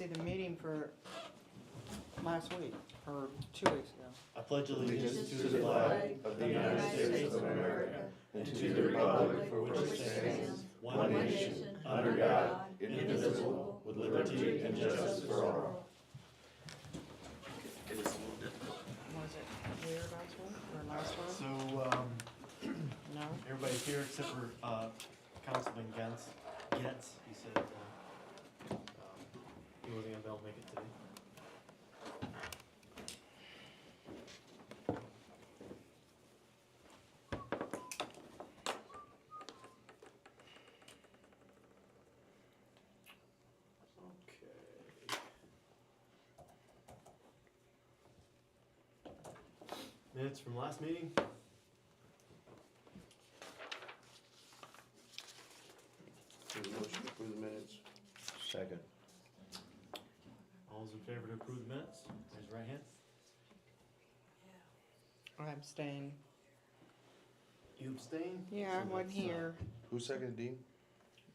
see the meeting for last week, or 2 weeks ago. I pledge allegiance to the flag of the United States of America and to the republic for which it stands, one nation, under God, indivisible, with liberty and justice for all. Was it here last week, or last one? So, No? everybody's here except for Councilman Getz. He said he wasn't gonna be able to make it today. Minutes from last meeting. Motion for the minutes. Second. All those in favor to approve the minutes, raise your right hand. I abstain. You abstain? Yeah, I So wasn't that's, here. Who seconded Dean?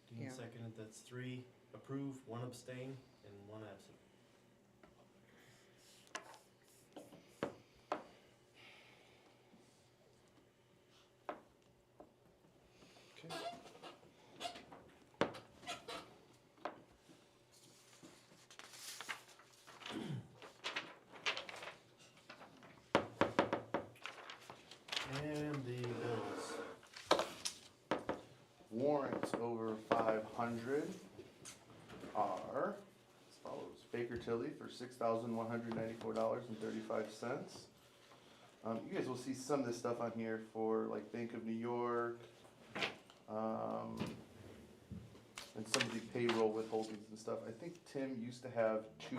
Dean Yeah. seconded, that's 3 approve, 1 abstain, and 1 absent. Okay. And the bills. Warrants over 500 are as follows. Baker Tilly for $6,194.35. You guys will see some of this stuff on here for like Bank of New York, and some of the payroll withholdings and stuff. I think Tim used to have 2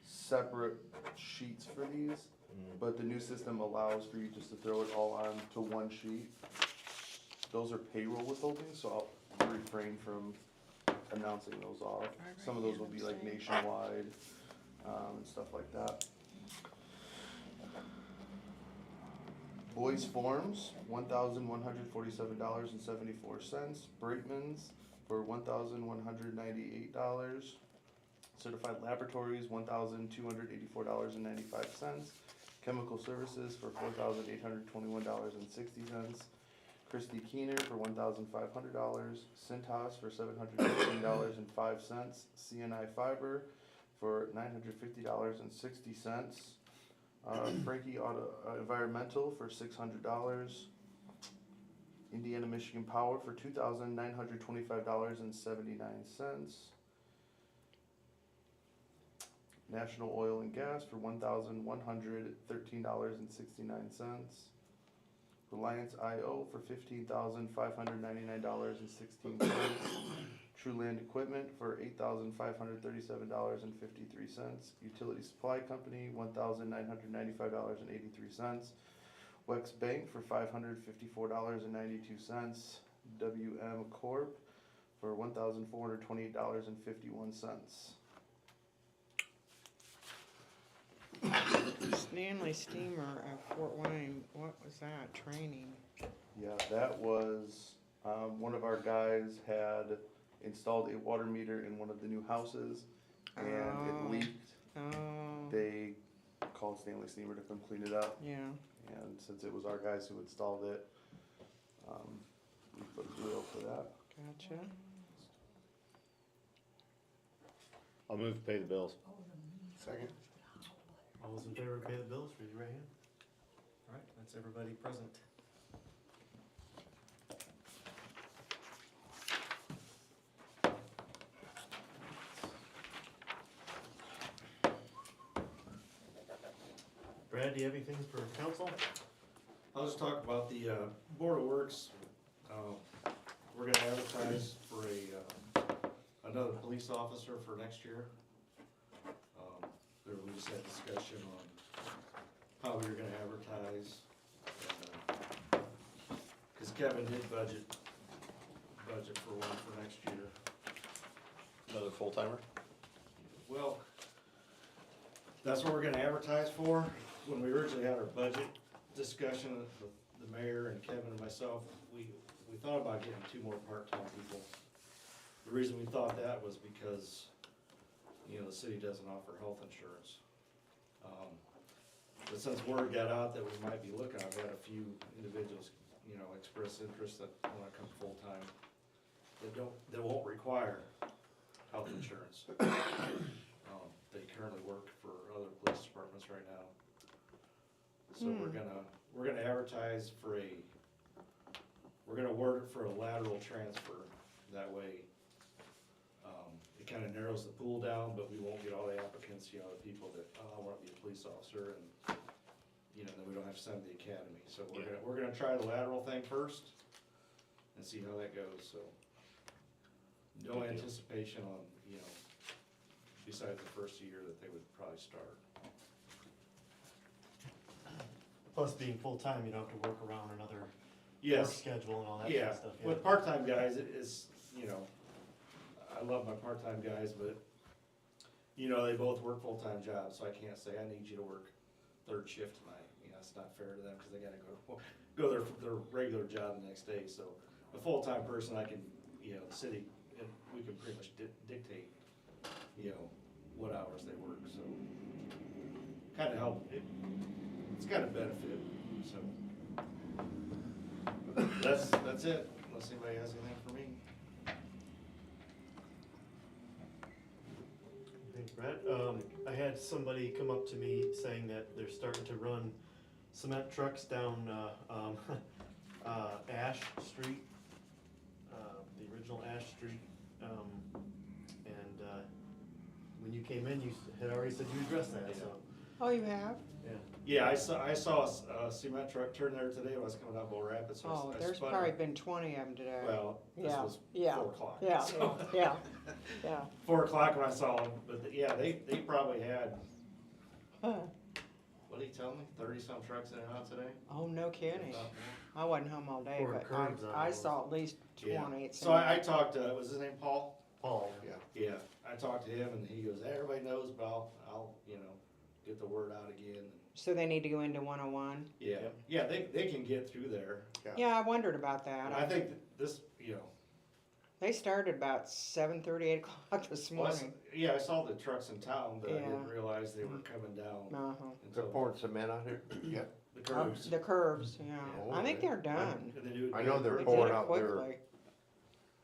separate sheets for these, but the new system allows for you just to throw it all on to one sheet. Those are payroll withholdings, so I'll refrain from announcing those off. Some of those will be like nationwide, and stuff like that. Boys Forms, $1,147.74. Braitman's for $1,198. Certified Laboratories, $1,284.95. Chemical Services for $4,821.60. Christy Keener for $1,500. Cintas for $715.05. CNI Fiber for $950.60. Frankie Environmental for $600. Indiana Michigan Power for $2,925.79. National Oil and Gas for $1,113.69. Reliance IO for $15,599.16. True Land Equipment for $8,537.53. Utility Supply Company, $1,995.83. Wex Bank for $554.92. WM Corp for $1,428.51. Stanley Steamer at Fort Wayne, what was that, training? Yeah, that was, one of our guys had installed a water meter in one of the new houses, and it leaked. Oh, They called Stanley Steamer to come clean it up, yeah, and since it was our guys who installed it, we put a bill for that. gotcha. I'll move to pay the bills. Second. All those in favor to pay the bills, raise your right hand. All right, that's everybody present. Brad, do you have anything for council? I'll just talk about the Board of Works. We're gonna advertise for another police officer for next year. There we just had discussion on how we were gonna advertise. Cause Kevin did budget for one for next year. Another full timer? Well, that's what we're gonna advertise for. When we originally had our budget discussion with the mayor and Kevin and myself, we thought about getting 2 more part-time people. The reason we thought that was because the city doesn't offer health insurance. But since word got out that we might be looking, I've had a few individuals, express interest that wanna come full-time, that won't require health insurance. They currently work for other police departments right now. So we're gonna advertise we're gonna word it for a lateral transfer, that way, it kinda narrows the pool down, but we won't get all the applicants, the people that, I wanna be a police officer, and, then we don't have to send the academy, so we're gonna try the lateral thing first, and see how that goes, so. No Good deal. anticipation on, besides the first year that they would probably start. Plus being full-time, you don't have to work around another work Yes, schedule and all that kind yeah, of stuff. Yeah. with part-time guys, it's, I love my part-time guys, but, they both work full-time jobs, so I can't say, I need you to work third shift tonight. It's not fair to them, cause they gotta go their regular job the next day, so a full-time person, I can, the city, we can pretty much dictate, what hours they work, so. Kinda help, it's got a benefit, so. That's it, unless anybody has anything for me. Thanks, Brad. I had somebody come up to me saying that they're starting to run cement trucks down, Ash Street, the original Ash Street, and, when you came in, you had already said you addressed that, so, Oh, you have? yeah. Yeah, I saw a cement truck turn there today when I was coming down Bull Rapids. So Oh, I there's spun probably it. been 20 of them today. Well, this Yeah, was yeah, 4 o'clock. Yeah, so. yeah, yeah. 4 o'clock when I saw them, but yeah, they probably had, Huh. what did he tell me, 30-some trucks in and out today? Oh, no kidding. If not more. I wasn't home all day, Pouring but curbs on I those. saw at least 20. Yeah. It So I seemed. talked to, was his name Paul? Paul, yeah. Yeah, I talked to him and he goes, everybody knows, but I'll get the word out again. So they need to go into 101? Yeah, Yep. yeah, they can get through there. Yeah, I wondered about that. And I think that this, They started about 7:30, 8 o'clock this well, morning. I saw the trucks in town, but I didn't Yeah. realize they were coming down Uh-huh. They're until pouring cement out here? Yeah. the curbs. The curves, yeah. Oh, I think okay. they're done. And they do- I know they're They pouring did it out their quickly.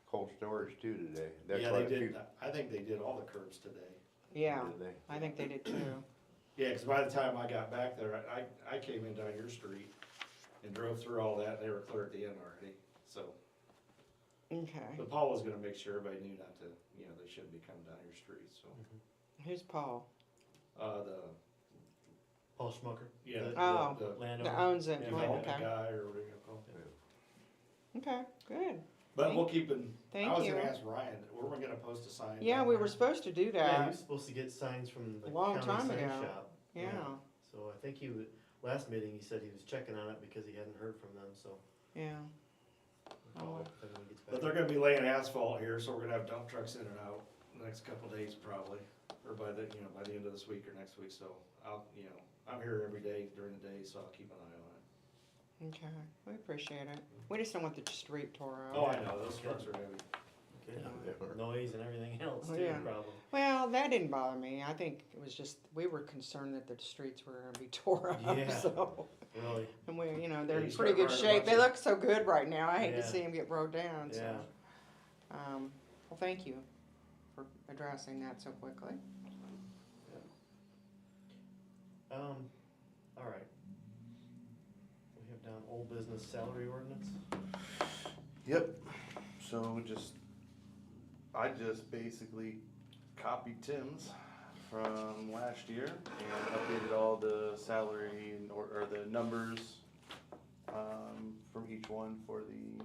cold storage too today. That's Yeah, why they a few- did, I think they did all the curbs today. Yeah, Did they? I think they did too. Yeah, cause by the time I got back there, I came in down your street and drove through all that, and they were clear at the end already, so. Okay. But Paul was gonna make sure everybody knew not to, they shouldn't be coming down your street, so. Who's Paul? Paul Schmucker. Yeah. the- Oh. the Landowner. That owns it. Yeah, Oh, development okay. guy or whatever you call it. Okay, good. But we'll keep in, I Thank was you. gonna ask Ryan, were we gonna post a sign? Yeah, down we there? were supposed to do Yeah, he that. was supposed to get signs from the A long county time sign ago. shop. Yeah, So I think last meeting, he said he was checking on it because he hadn't heard from them, so. yeah. I'll Oh. hope if anyone gets back. But they're gonna be laying asphalt here, so we're gonna have dump trucks in and out the next couple days probably, or by the end of this week or next week, so I'm here every day during the day, so I'll keep an eye on it. Okay, we appreciate it. We just don't want the street tore up. Oh, I know, those trucks are heavy. Okay. Yeah. Noise and everything else Oh, too, yeah. probably. Well, that didn't bother me. I think it was just, we were concerned that the streets were gonna be tore up, Yeah. so. Really, And they're Yeah, in you pretty start good running a shape. bunch They of- look so good right now. I hate to Yeah. see them get broke down, so. yeah. Well, thank you for addressing that so quickly. All right. We have down old business salary ordinance. Yep, so I just basically copied Tim's from last year and updated all the salary or the numbers, from each one for the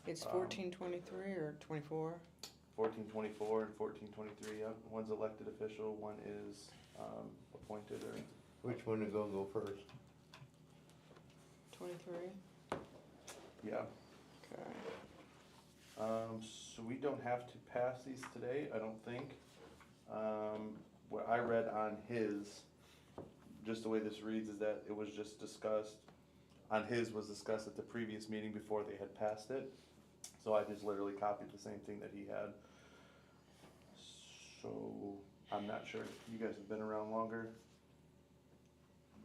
It's Um, 1423 or 24? 1424 and 1423, yep. One's elected official, one is, appointed or, Which one to go first? 23? yeah. Okay. So we don't have to pass these today, I don't think. What I read on his, just the way this reads is that it was just discussed, on his was discussed at the previous meeting before they had passed it. So I just literally copied the same thing that he had. I'm not sure, you guys have been around longer.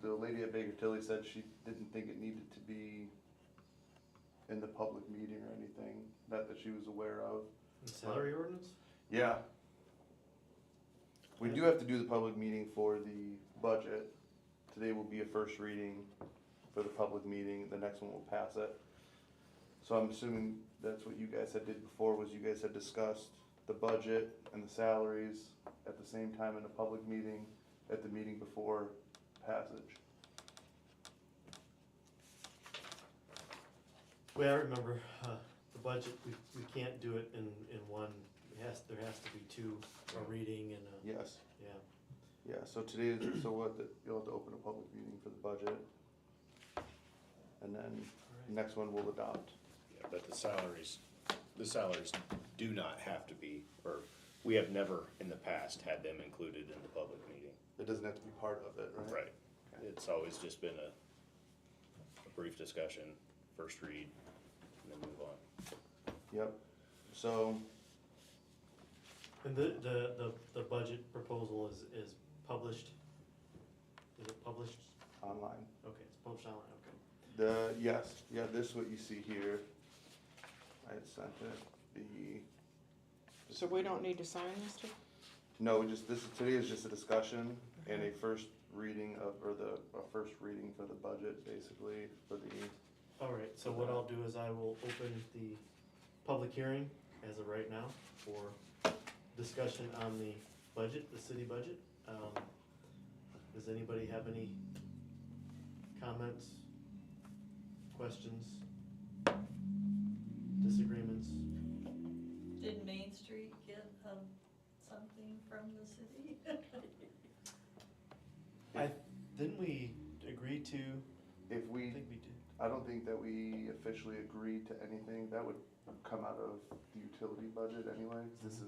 The lady at Baker Tilly said she didn't think it needed to be in the public meeting or anything, that she was aware of. The salary ordinance? Yeah. We do have to do the public meeting for the budget. Today will be a first reading for the public meeting, the next one will pass it. So I'm assuming that's what you guys had did before, was you guys had discussed the budget and the salaries at the same time in a public meeting, at the meeting before passage. Well, I remember, the budget, we can't do it in one, there has to be two, a reading and a, Yes, yeah. yeah, so today is, so what, you'll have to open a public meeting for the budget. And then next one we'll adopt. Yeah, but the salaries do not have to be, or we have never in the past had them included in the public meeting. It doesn't have to be part of it, right? Right. It's always just been a brief discussion, first read, and then move on. Yep, so, And the budget proposal is published? Is it published? online. Okay, it's published online, okay. Yes, yeah, this is what you see here. I had sent it, So we don't need to sign this? no, today is just a discussion and a first reading a first reading for the budget, basically, for the, All right, so what I'll do is I will open the public hearing as of right now for discussion on the budget, the city budget. Does anybody have any comments, questions, disagreements? Did Main Street get, something from the city? Didn't we agree to, if I we, think we did. I don't think that we officially agreed to anything, that would come out of the utility budget anyway, 'cause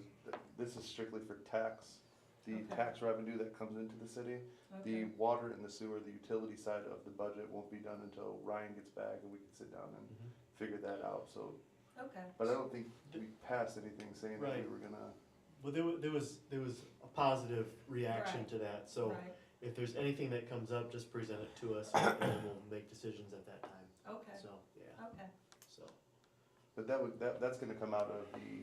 this is strictly for tax, the Okay. tax revenue that comes into the city. The Okay, water and the sewer, the utility side of the budget won't be done until Ryan gets back and we can sit down and Mhm. figure that out, so. okay. But I don't think we passed anything saying that we Right. were gonna, Well, there was a positive reaction Right. to that, so Right, if there's anything that comes up, just present it to us and then we'll make decisions at that time, okay, so, yeah, okay. so. but that's gonna come out of the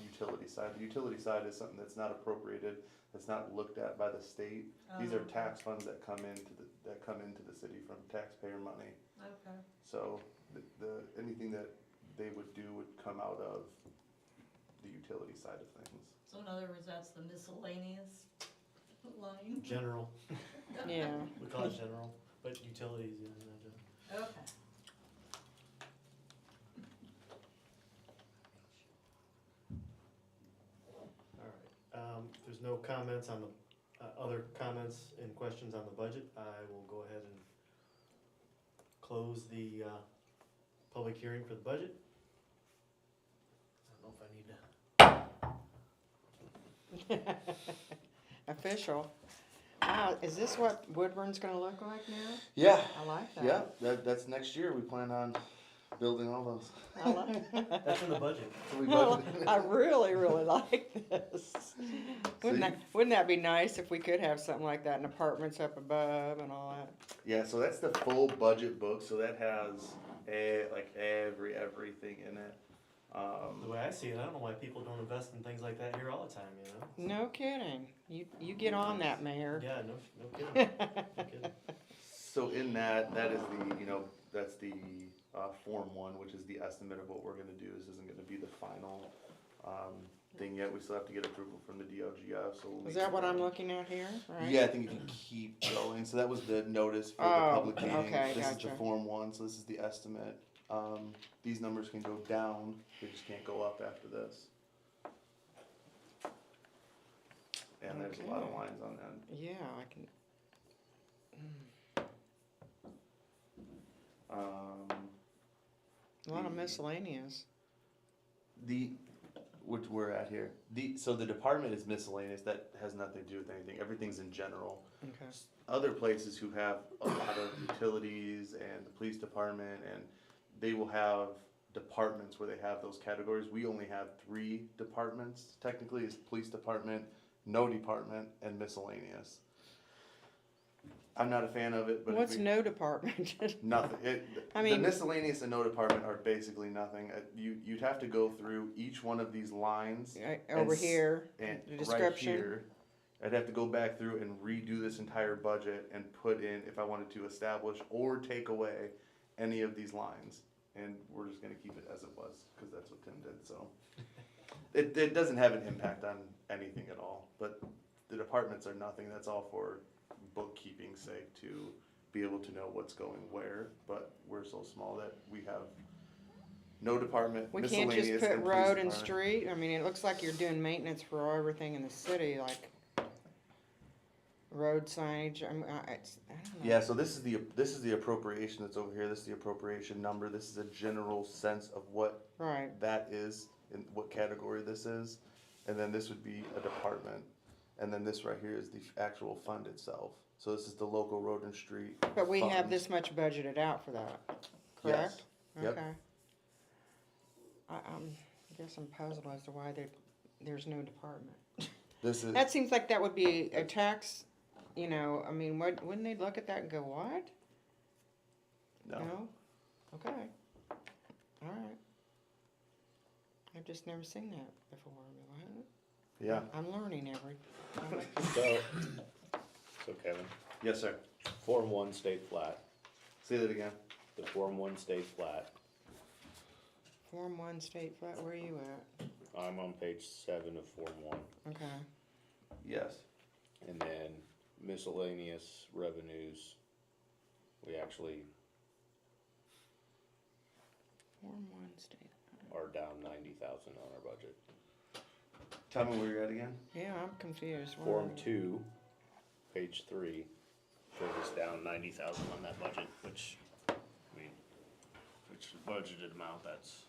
utility side. The utility side is something that's not appropriated, that's not looked at by the state. These are Okay. tax funds that come into the city from taxpayer money. Okay, So anything that they would do would come out of the utility side of things. so in other words, that's the miscellaneous line? General, Yeah. we call it general, but utilities, yeah, not general. Okay, All right, if there's no comments on the, other comments and questions on the budget, I will go ahead and close the, public hearing for the budget. I don't know if I need to. Official. Wow, is this what Woodburn's gonna look like now? Yeah, I like that. yeah, that's next year, we plan on building all those. I like That's in the budget. So we Well, budgeted- I really, really like this. Wouldn't that be nice if we could have something like that in apartments up above and all that? Yeah, so that's the full budget book, so that has everything in it. The way I see it, I don't know why people don't invest in things like that here all the time, you know? No kidding. You get on that, Mayor. Yeah, no kidding, no kidding. So in that is that's the Form 1, which is the estimate of what we're gonna do. This isn't gonna be the final thing yet. We still have to get approval from the DLGF, so. we'll Is make that what it I'm done. looking at here? Right? Yeah, I think if you keep going, so that was the notice for the Oh, public meeting. okay, This is gotcha. the Form 1, so this is the estimate. These numbers can go down, they just can't go up after this. And there's a lot of Okay. lines on that. Yeah, I can. A lot of miscellaneous. Which we're at here, so the department is miscellaneous, that has nothing to do with anything, everything's in general. Okay. Other places who have a lot of utilities and the police department, and they will have departments where they have those categories. We only have 3 departments, technically, is police department, no department, and miscellaneous. I'm not a fan of it, but if What's we- no department? Nothing. I The mean- miscellaneous and no department are basically nothing. You'd have to go through each one of these lines Over s- here, and the right description. here. I'd have to go back through and redo this entire budget and put in if I wanted to establish or take away any of these lines. And we're just gonna keep it as it was, cause that's what Tim did, so. It doesn't have an impact on anything at all, but the departments are nothing. That's all for bookkeeping's sake to be able to know what's going where, but we're so small that we have no department, We can't just miscellaneous, put and police road and department. street, I mean, it looks like you're doing maintenance for everything in the city, like road signage, I don't know. Yeah, so this is the appropriation that's over here. This is the appropriation number. This is a general sense of what Right, that is and what category this is, and then this would be a department, and then this right here is the actual fund itself. So this is the local road and street. but we have funds. this much budgeted out for that, Yes. correct? Yep. Okay. I guess I'm puzzled as to why there's no department. This is That seems like that would be a tax, you know, I mean, wouldn't they look at that and go, what? no. Okay, alright. I've just never seen that before, what? Yeah. I'm learning every. So Kevin, Yes, sir. Form 1 stayed flat. Say that again. The Form 1 stayed flat. Form 1 state flat, where are you at? I'm on page 7 of Form 1. Okay, Yes. And then miscellaneous revenues, we actually Form 1 state. are down 90,000 on our budget. Tell me where you're at again. Yeah, I'm confused. Where Form are you? 2, page 3, shows us down 90,000 on that budget, which, I mean, which is budgeted amount, that's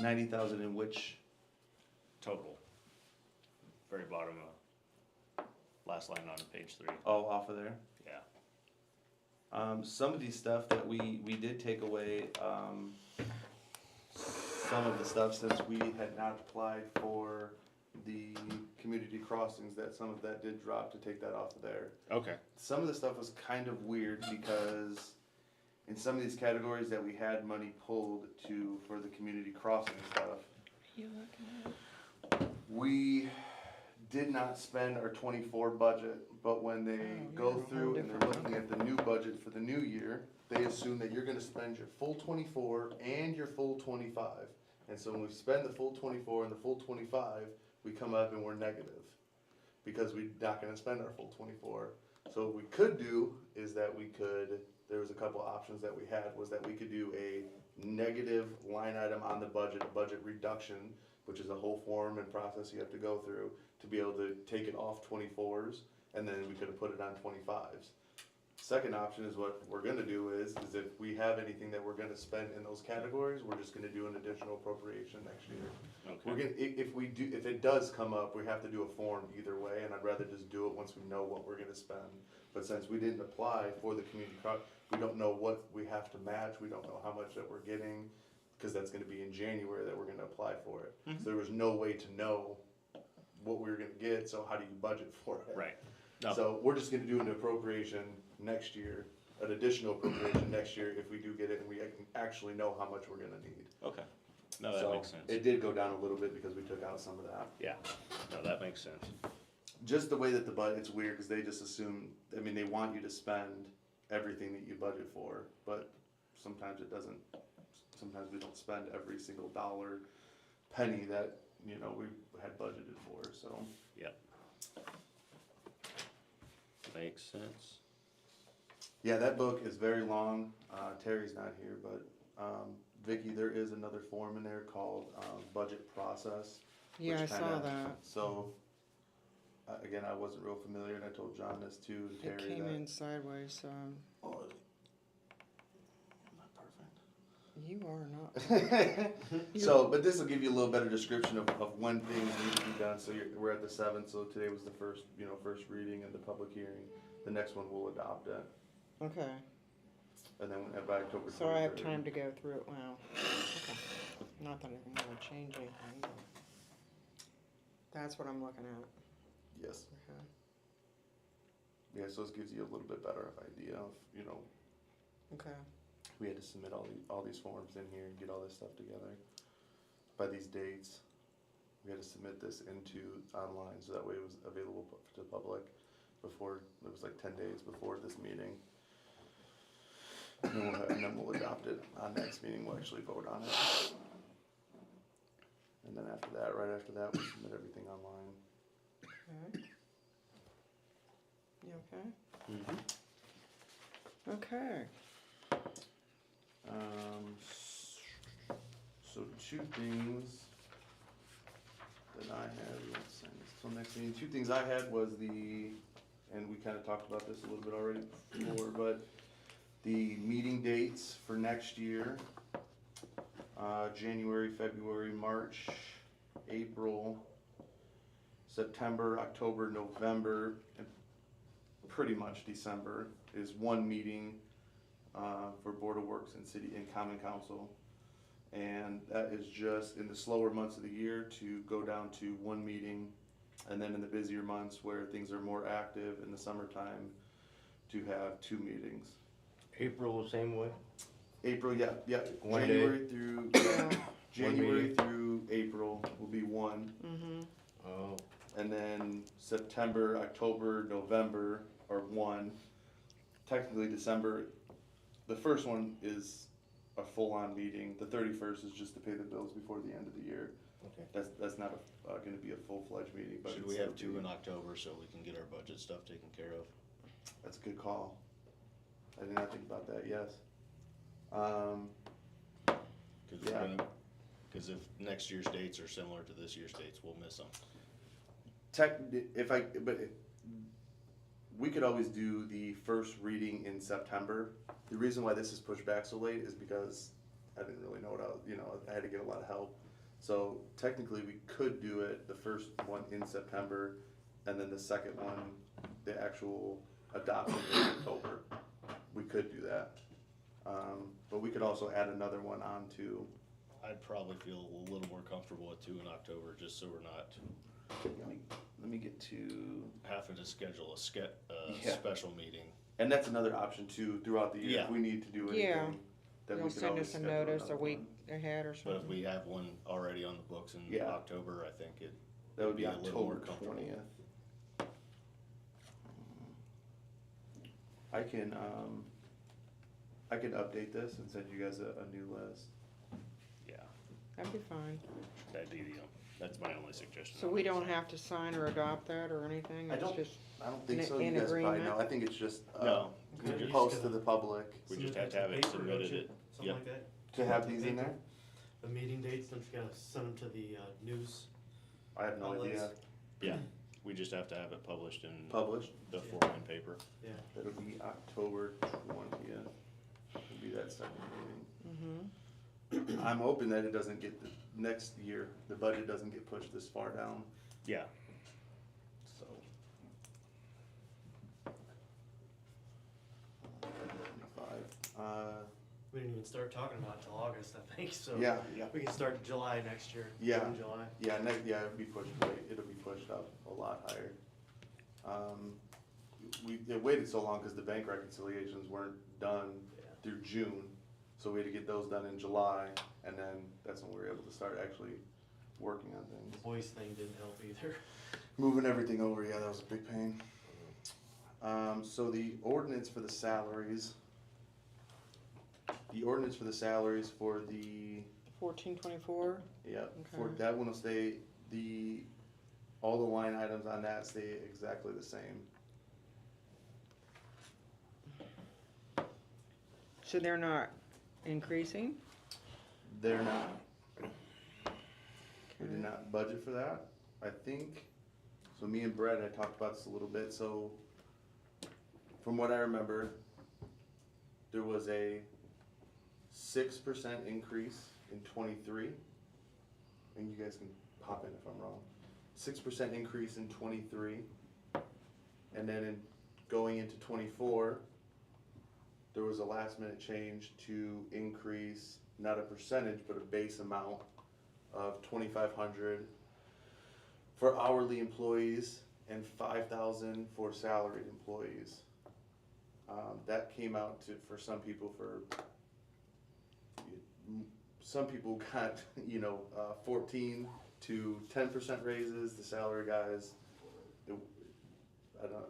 90,000 in which? total. Very bottom of, last line on page 3, Oh, off of there. yeah. Some of these stuff that we did take away, some of the stuff since we had not applied for the community crossings, that some of that did drop to take that off of there. Okay. Some of the stuff was kind of weird because in some of these categories that we had money pulled to for the community crossing stuff, You looking at? we did not spend our 24 budget, but when they Oh, go yeah, through and they're different, looking at the new budget for the new year, they assume that you're gonna spend your full 24 and your full 25. And so when we spend the full 24 and the full 25, we come up and we're negative, because we're not gonna spend our full 24. So what we could do is that there was a couple options that we had, was that we could do a negative line item on the budget, a budget reduction, which is a whole form and process you have to go through to be able to take it off 24s, and then we could have put it on 25s. Second option is what we're gonna do is if we have anything that we're gonna spend in those categories, we're just gonna do an additional appropriation next year. We're Okay. gonna, if it does come up, we have to do a form either way, and I'd rather just do it once we know what we're gonna spend. But since we didn't apply for the community we don't know what we have to match, we don't know how much that we're getting, cause that's gonna be in January that we're gonna apply for it. So there was no way to know what we were gonna get, so how do you budget for it? Right. No. So we're just gonna do an appropriation next year, an additional appropriation next year if we do get it and we can actually know how much we're gonna need. Okay. No, that So makes sense. it did go down a little bit because we took out some of that. Yeah. No, that makes sense. Just the way that the budget, it's weird because they just assume, I mean, they want you to spend everything that you budget for, but sometimes it doesn't, sometimes we don't spend every single dollar, penny that, you know, we had budgeted for, so. Yep. Makes sense. Yeah, that book is very long. Terry's not here, but Vicky, there is another form in there called budget process. Yeah, I which saw kinda- that. So, again, I wasn't real familiar, and I told John this too, and It Terry came that. in sideways, so Oh, I'm not perfect. you are not. So, but this will give you a little better description of when things need to be done. So we're at the 7th, so today was the first reading and the public hearing. The next one we'll adopt it, Okay, and then by October 23rd. so I have time to go through it, wow. Okay. Not that I'm gonna change anything. but- That's what I'm looking at. Yes. Okay. Yeah, so this gives you a little bit better idea of, you know, Okay. we had to submit all these forms in here and get all this stuff together by these dates. We had to submit this into online, so that way it was available to the public before, it was like 10 days before this meeting. And then we'll adopt it on next meeting, we'll actually vote on it. And then after that, right after that, we submit everything online. Okay. You okay? Mm-hmm. Okay. So two things that I had, let's send this till next meeting. Two things I had was and we kind of talked about this a little bit already before, but the meeting dates for next year, January, February, March, April, September, October, November, and pretty much December is one meeting for Board of Works and City and Common Council. And that is just in the slower months of the year to go down to one meeting, and then in the busier months where things are more active in the summertime to have two meetings. April the same way? April, yeah, One day. January through January meeting. through April will be one, Mm-hmm. Oh, and then September, October, November are one. Technically December, the first one is a full-on meeting. The 31st is just to pay the bills before the end of the year. okay. That's not gonna be a full-fledged meeting, but Should it's we have still two in be- October so we can get our budget stuff taken care of? That's a good call. I did not think about that, yes. Cause we're Yeah. gonna, cause if next year's dates are similar to this year's dates, we'll miss them. We could always do the first reading in September. The reason why this is pushed back so late is because I didn't really know I had to get a lot of help. So technically, we could do it, the first one in September, and then the second one, the actual adoption in October. We could do that. But we could also add another one on to, I'd probably feel a little more comfortable with two in October, just so we're not let me get to, having to schedule a Yeah. special meeting. and that's another option too, throughout the year, if Yeah. we need to do Yeah. anything. Then we You'll could send always us a schedule notice a another week one. ahead or But if something. we have one already on the books in Yeah. October, I think it, That would be be a little more October comfortable. 20th. I can update this and send you guys a new list. yeah, That'd be fine. that's my only suggestion. So we don't have to sign or adopt that or anything? I It's don't- just, I don't think In- so, you in guys probably agreement? know, I think it's just, No. to Okay. post to the public, We just Submit have to have it paper, don't submitted you? it. Something Yep. like that? to have these in there, The meeting dates, don't you gotta send them to the news? I have no Outlets. idea, Yeah, we just have to have it published in published, the Yeah. foreign paper. Yeah. that'll be October 20th, will be that second meeting. mm-hmm. I'm hoping that it doesn't get, next year, the budget doesn't get pushed this far down, Yeah. so. 25, We didn't even start talking about it till August, I think, so. yeah, We can start July next year. Yeah. June, July. yeah, it'll be pushed way, it'll be pushed up a lot higher. It waited so long because the bank reconciliations weren't done Yeah. through June, so we had to get those done in July, and then that's when we were able to start actually working on The things. voice thing didn't help either. Moving everything over, yeah, that was a big pain. So the ordinance for the salaries for the, 1424? yeah, for Okay. that one will stay, all the line items on that stay exactly the same. So they're not increasing? They're not, we Okay. did not budget for that, I think, so me and Brett had talked about this a little bit, so from what I remember, there was a 6% increase in 23, and you guys can pop in if I'm wrong. 6% increase in 23, and then in going into 24, there was a last minute change to increase, not a percentage, but a base amount of 2,500 for hourly employees and 5,000 for salaried employees. That came out to, for some people, some people got, 14 to 10% raises. The salary guys, I'm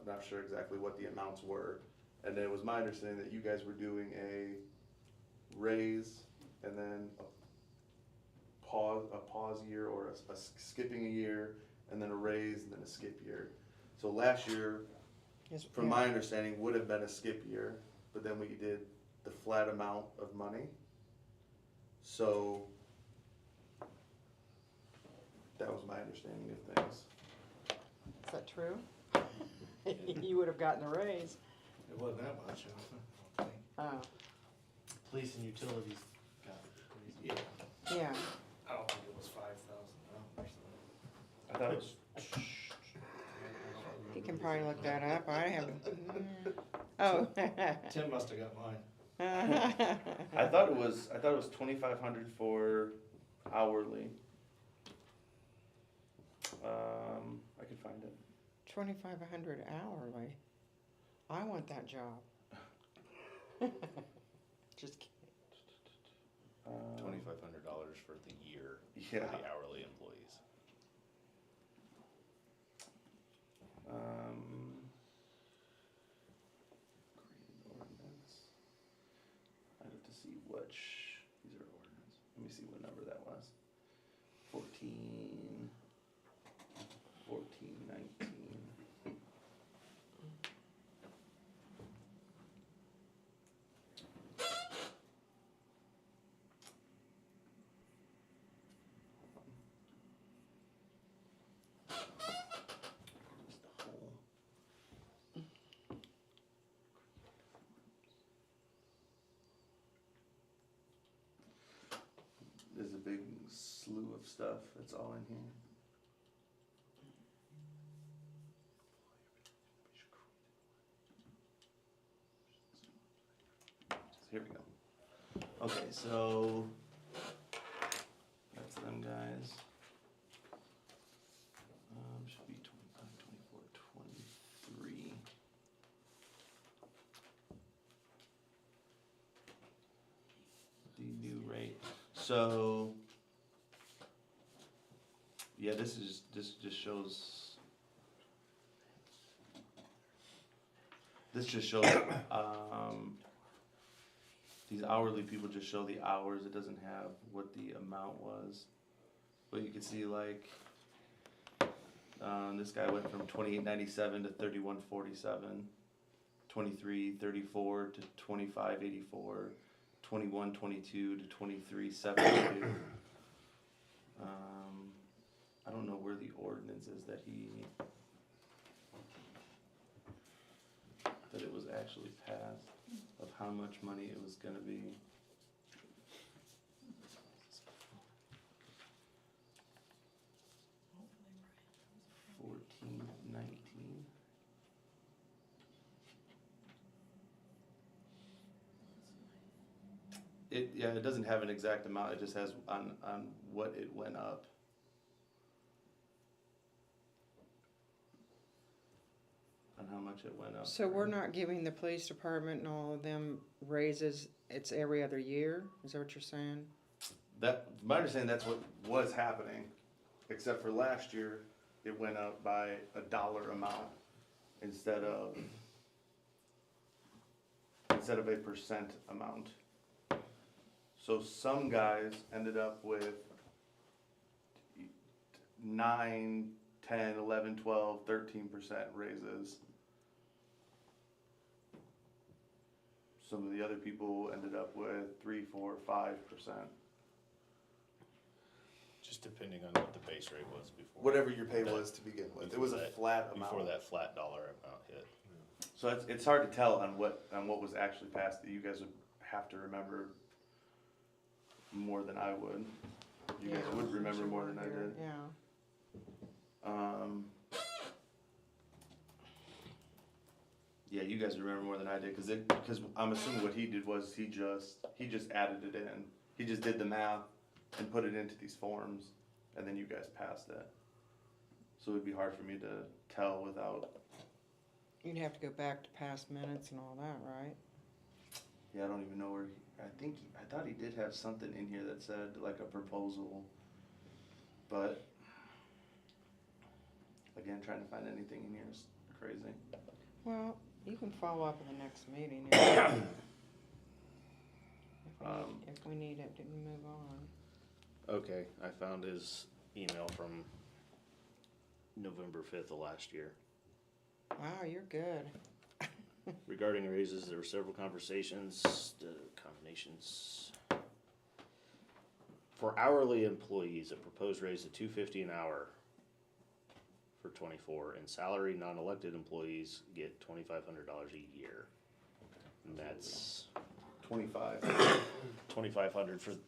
not sure exactly what the amounts were. And it was my understanding that you guys were doing a raise and then a pause year, or a skipping a year, and then a raise and then a skip year. So last year, Yes, from yeah. my understanding, would have been a skip year, but then we did the flat amount of money. So that was my understanding of things. Is that true? You would have gotten the raise. It wasn't that much, I don't think. Oh, Police and utilities got raised. Yeah, yeah. I don't think it was $5,000. I thought it was. You can probably look that up. I haven't. Oh. Tim must have got mine. I thought it was 2,500 for hourly. I could find it. 2,500 hourly. I want that job. Just kidding. $2,500 for the year for Yeah. the hourly employees. Green ordinance. I'd have to see which, these are ordinance. Let me see what number that was. 14, 19. Just the whole. There's a big slew of stuff that's all in here. Here we go. Okay, so that's them guys. Should be 25, 24, 23. The new rate. So yeah, this just shows. This just shows these hourly people just show the hours. It doesn't have what the amount was, but you can see like this guy went from 28.97 to 31.47, 23.34 to 25.84, 21.22 to 23.72. I don't know where the ordinance is that it was actually passed, of how much money it was gonna be. $14.19. It doesn't have an exact amount, it just has on what it went up. On how much it went up. So we're not giving the police department and all of them raises, it's every other year? Is that what you're saying? That, my understanding, that's what was happening, except for last year, it went up by a dollar amount instead of a percent amount. So some guys ended up with 9, 10, 11, 12, 13% raises. Some of the other people ended up with 3, 4, 5%. Just depending on what the base rate was before. Whatever your pay was to begin with, it was a flat amount. Before that flat dollar amount hit. So it's hard to tell on what was actually passed. That you guys would have to remember more than I would. You guys Yeah, would remember since you more were than I here, did. Yeah. Yeah, you guys remember more than I did, because I'm assuming what he did was he just added it in. He just did the math and put it into these forms, and then you guys passed it. So it'd be hard for me to tell without, You'd have to go back to past minutes and all that, right? yeah, I don't even know where, I thought he did have something in here that said like a proposal. But, again, trying to find anything in here is crazy. Well, you can follow up in the next meeting. If we need it to move on. Okay, I found his email from November 5th of last year. Wow, you're good. Regarding raises, there were several conversations, combinations. For hourly employees, a proposed raise of $2.50 an hour for 24, and salary non-elected employees get $2,500 a year. And that's 25. $2,500 for the year.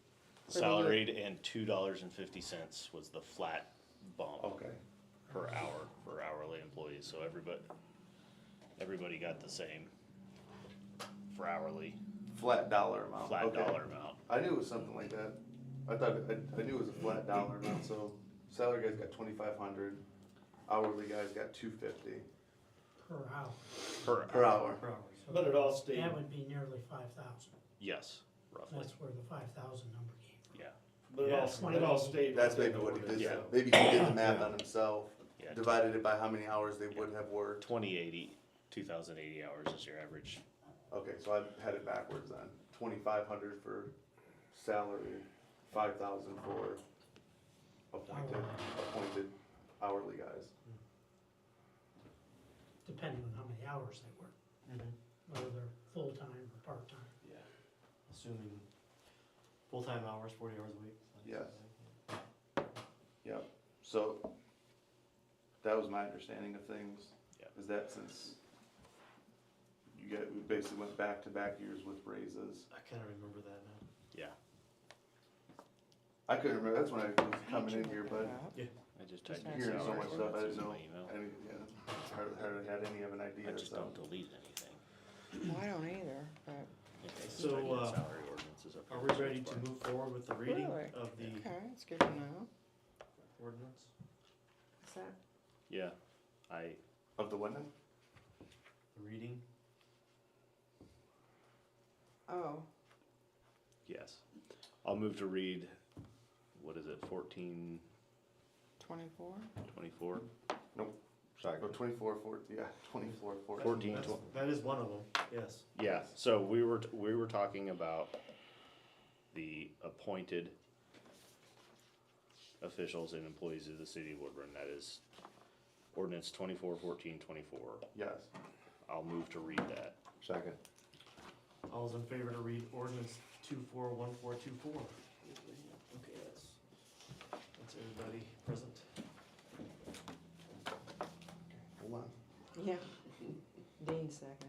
salaried, and $2.50 was the flat bump Okay. per hour for hourly employees. So everybody got the same for hourly, Flat dollar amount. flat Okay. dollar amount. I knew it was something like that. I knew it was a flat dollar amount, so salary guys got 2,500, hourly guys got 250 per hour. per hour. Per hour. So But it all stayed, that would be nearly 5,000. Yes, roughly. That's where the 5,000 number came from. Yeah, but it all stayed. That's within maybe what he did. Yeah. Maybe he did the math on himself, yeah. divided it by how many hours they would have worked. 2,080 hours is your average. Okay, so I had it backwards then. 2,500 for salary, 5,000 for appointed hourly guys. Depending on how many hours they work, whether they're full-time or part-time. Yeah, assuming full-time hours, 40 hours a week. Yes. Yep, so that was my understanding of things. Yep. Is that since we basically went back-to-back years with raises. I kinda remember that now. Yeah, I couldn't remember, that's when I was coming in here, but I just typed Just in hearing so salary much stuff, I ordinances didn't in know, my email. hardly had any of an I idea, just so. don't delete anything. Well, I don't either, but, Okay, So, I get salary ordinances up Are here we in the ready search to bar. move forward with the reading Really? of the okay, it's good to know. ordinance? Is that, Yeah, Of the window? The reading? oh, yes. I'll move to read, what is it, 1424? 24? Oh, 24, 24, 14. 14, That's- That is one of them, yes. Yeah, so we were talking about the appointed officials and employees of the city of Woodburn. That is ordinance 241424. Yes. I'll move to read that. Second. All's in favor to read ordinance 241424? Okay, that's everybody present. Hold on. Yeah. Dean seconded it.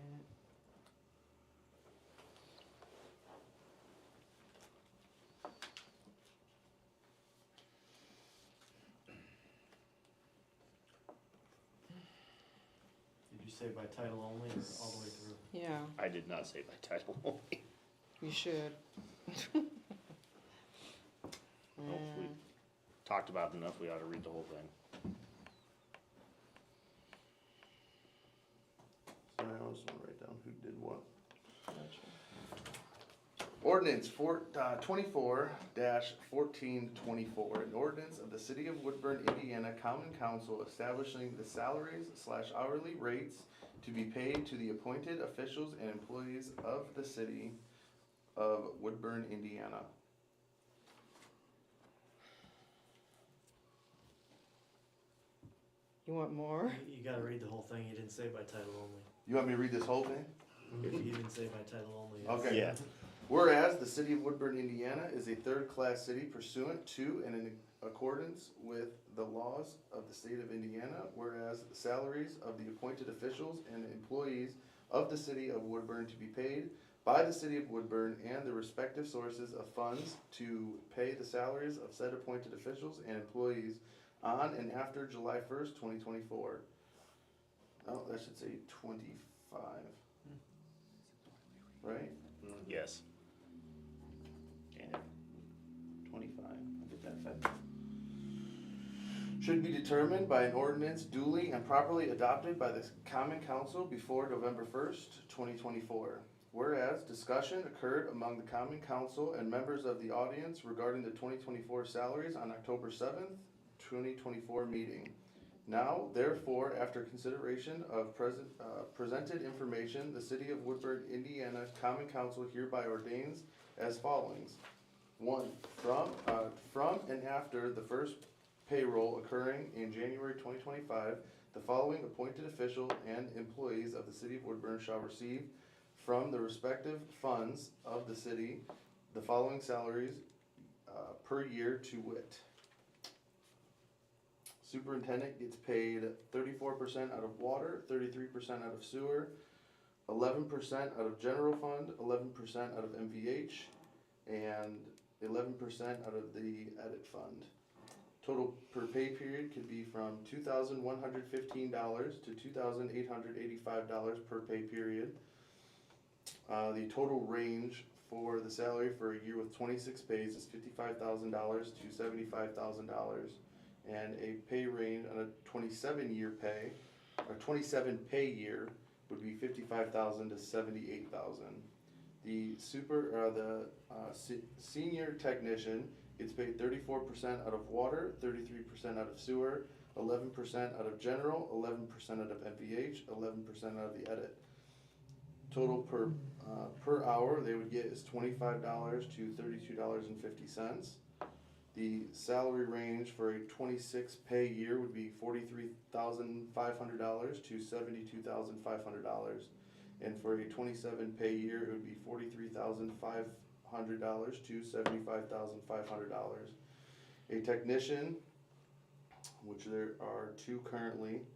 Did you say by title only or all the way through? Yeah, I did not say by title only. you should. Well, if we talked about it enough, we ought to read the whole thing. Sorry, I just wanna write down who did what. Gotcha. Ordinance 24-1424, an ordinance of the city of Woodburn, Indiana, Common Council establishing the salaries/hourly rates to be paid to the appointed officials and employees of the city of Woodburn, Indiana. You want more? You gotta read the whole thing, you didn't say by title only. You want me to read this whole thing? You didn't say by title only. yes. Okay. Yeah. Whereas the city of Woodburn, Indiana is a third-class city pursuant to and in accordance with the laws of the state of Indiana, whereas the salaries of the appointed officials and employees of the city of Woodburn to be paid by the city of Woodburn and the respective sources of funds to pay the salaries of said appointed officials and employees on and after July 1st, 2024. Oh, that should say 25. Right? Yes. And 25, I did that fast. should be determined by an ordinance duly and properly adopted by the Common Council before November 1st, 2024. Whereas discussion occurred among the Common Council and members of the audience regarding the 2024 salaries on October 7th, 2024 meeting. Now, therefore, after consideration of presented information, the City of Woodburn, Indiana Common Council hereby ordains as follows. 1. From and after the first payroll occurring in January 2025, the following appointed official and employees of the City of Woodburn shall receive from the respective funds of the city the following salaries per year, to wit. Superintendent gets paid 34% out of water, 33% out of sewer, 11% out of general fund, 11% out of MVH, and 11% out of the edit fund. Total per pay period could be from $2,115 to $2,885 per pay period. The total range for the salary for a year with 26 pays is $55,000 to $75,000. And a pay range on a 27-year pay, or 27 pay year, would be $55,000 to $78,000. The senior technician gets paid 34% out of water, 33% out of sewer, 11% out of general, 11% out of MVH, 11% out of the edit. Total per hour they would get is $25 to $32.50. The salary range for a 26 pay year would be $43,500 to $72,500. And for a 27 pay year, it would be $43,500 to $75,500. A technician, which there are two currently,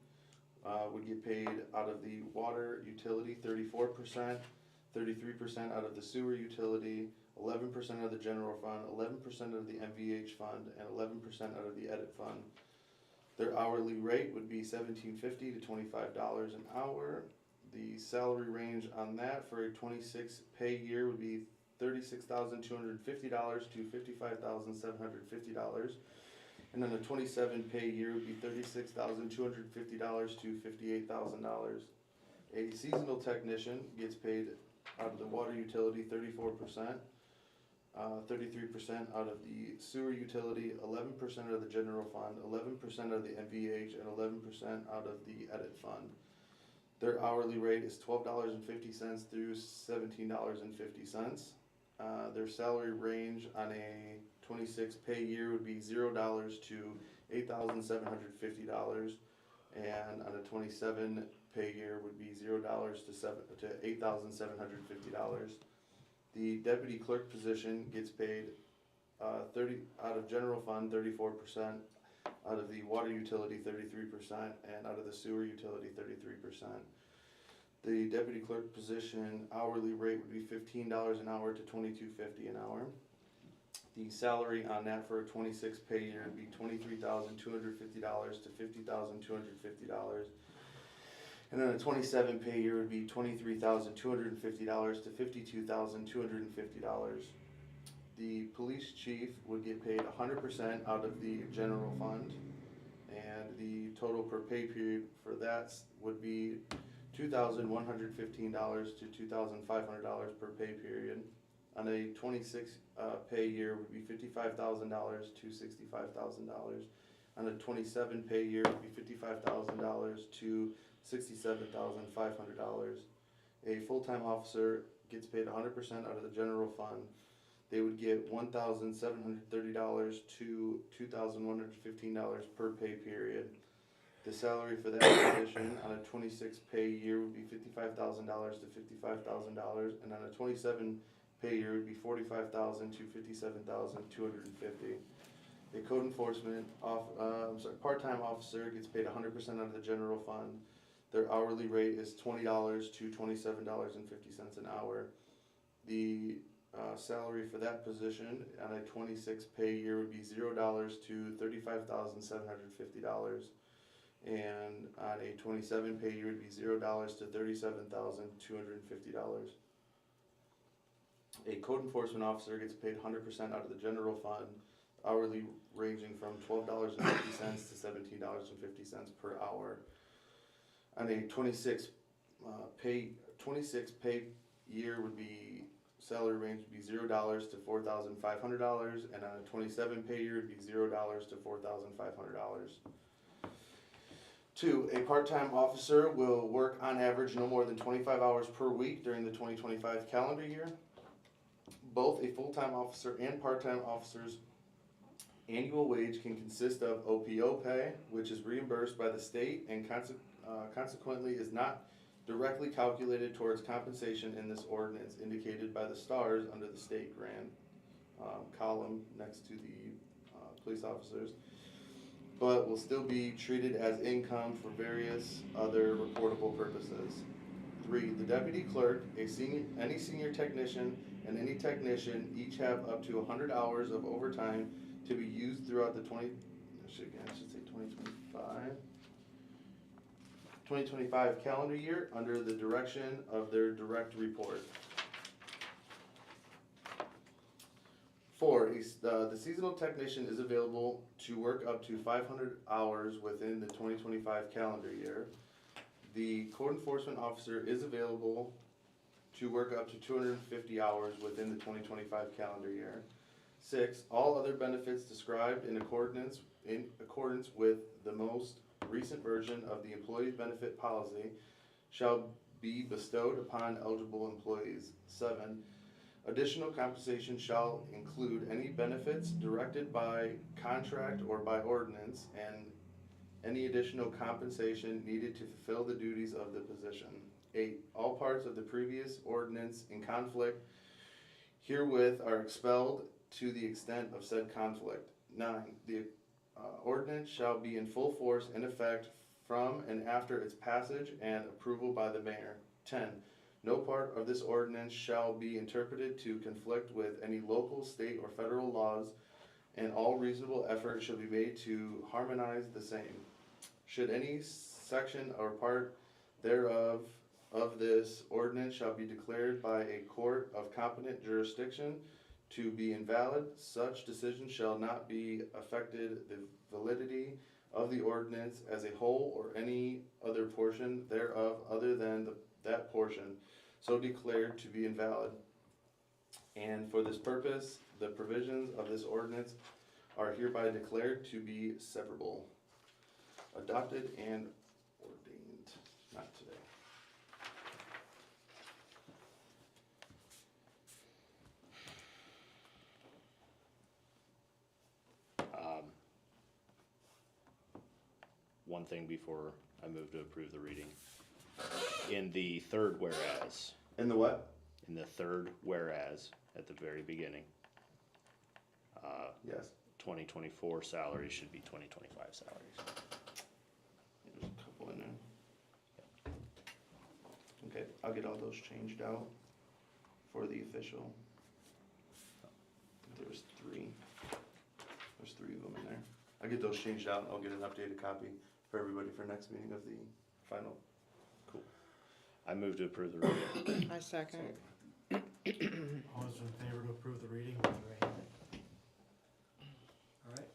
would get paid out of the water utility 34%, 33% out of the sewer utility, 11% of the general fund, 11% of the MVH fund, and 11% out of the edit fund. Their hourly rate would be $17.50 to $25 an hour. The salary range on that for a 26 pay year would be $36,250 to $55,750. And then a 27 pay year would be $36,250 to $58,000. A seasonal technician gets paid out of the water utility 34%, 33% out of the sewer utility, 11% of the general fund, 11% of the MVH, and 11% out of the edit fund. Their hourly rate is $12.50 through $17.50. Their salary range on a 26 pay year would be $0 to $8,750, and on a 27 pay year would be $0 to $8,750. The deputy clerk position gets paid 30 out of general fund, 34%, out of the water utility 33%, and out of the sewer utility 33%. The deputy clerk position hourly rate would be $15 an hour to $22.50 an hour. The salary on that for a 26 pay year would be $23,250 to $50,250. And then a 27 pay year would be $23,250 to $52,250. The police chief would get paid 100% out of the general fund, and the total per pay period for that would be $2,115 to $2,500 per pay period. On a 26 pay year would be $55,000 to $65,000. On a 27 pay year would be $55,000 to $67,500. A full-time officer gets paid 100% out of the general fund. They would get $1,730 to $2,115 per pay period. The salary for that position on a 26 pay year would be $55,000 to $55,000, and on a 27 pay year would be $45,000 to $57,250. A code enforcement part-time officer gets paid 100% out of the general fund. Their hourly rate is $20 to $27.50 an hour. The salary for that position on a 26 pay year would be $0 to $35,750. And on a 27 pay year would be $0 to $37,250. A code enforcement officer gets paid 100% out of the general fund. hourly ranging from $12.50 to $17.50 per hour. On a 26 pay year would be, salary range would be $0 to $4,500, and on a 27 pay year would be $0 to $4,500. 2, a part-time officer will work on average no more than 25 hours per week during the 2025 calendar year. Both a full-time officer and part-time officer's annual wage can consist of OPO pay, which is reimbursed by the state and consequently is not directly calculated towards compensation in this ordinance indicated by the stars under the state grant column next to the police officers, but will still be treated as income for various other reportable purposes. 3, the deputy clerk, any senior technician, and any technician each have up to 100 hours of overtime to be used throughout the 2025 calendar year under the direction of their direct report. 4, the seasonal technician is available to work up to 500 hours within the 2025 calendar year. The code enforcement officer is available to work up to 250 hours within the 2025 calendar year. 6, all other benefits described in accordance with the most recent version of the employee benefit policy shall be bestowed upon eligible employees. 7, additional compensation shall include any benefits directed by contract or by ordinance and any additional compensation needed to fulfill the duties of the position. 8, all parts of the previous ordinance in conflict herewith are expelled to the extent of said conflict. 9, the ordinance shall be in full force and effect from and after its passage and approval by the mayor. 10, no part of this ordinance shall be interpreted to conflict with any local, state, or federal laws, and all reasonable effort shall be made to harmonize the same. Should any section or part thereof of this ordinance shall be declared by a court of competent jurisdiction to be invalid, such decision shall not be affected the validity of the ordinance as a whole or any other portion thereof other than that portion so declared to be invalid. And for this purpose, the provisions of this ordinance are hereby declared to be severable. Adopted and ordained, not today. One thing before I move to approve the reading. In the third whereas, In the what? in the third whereas, at the very beginning, Yes. 2024 salaries should be 2025 salaries. There's a couple in there. Okay, I'll get all those changed out for the official. There's 3. There's 3 of them in there. I'll get those changed out and I'll get an updated copy for everybody for next meeting of the final. I move to approve the reading. I second. All those in favor to approve the reading, raise your right hand. All right,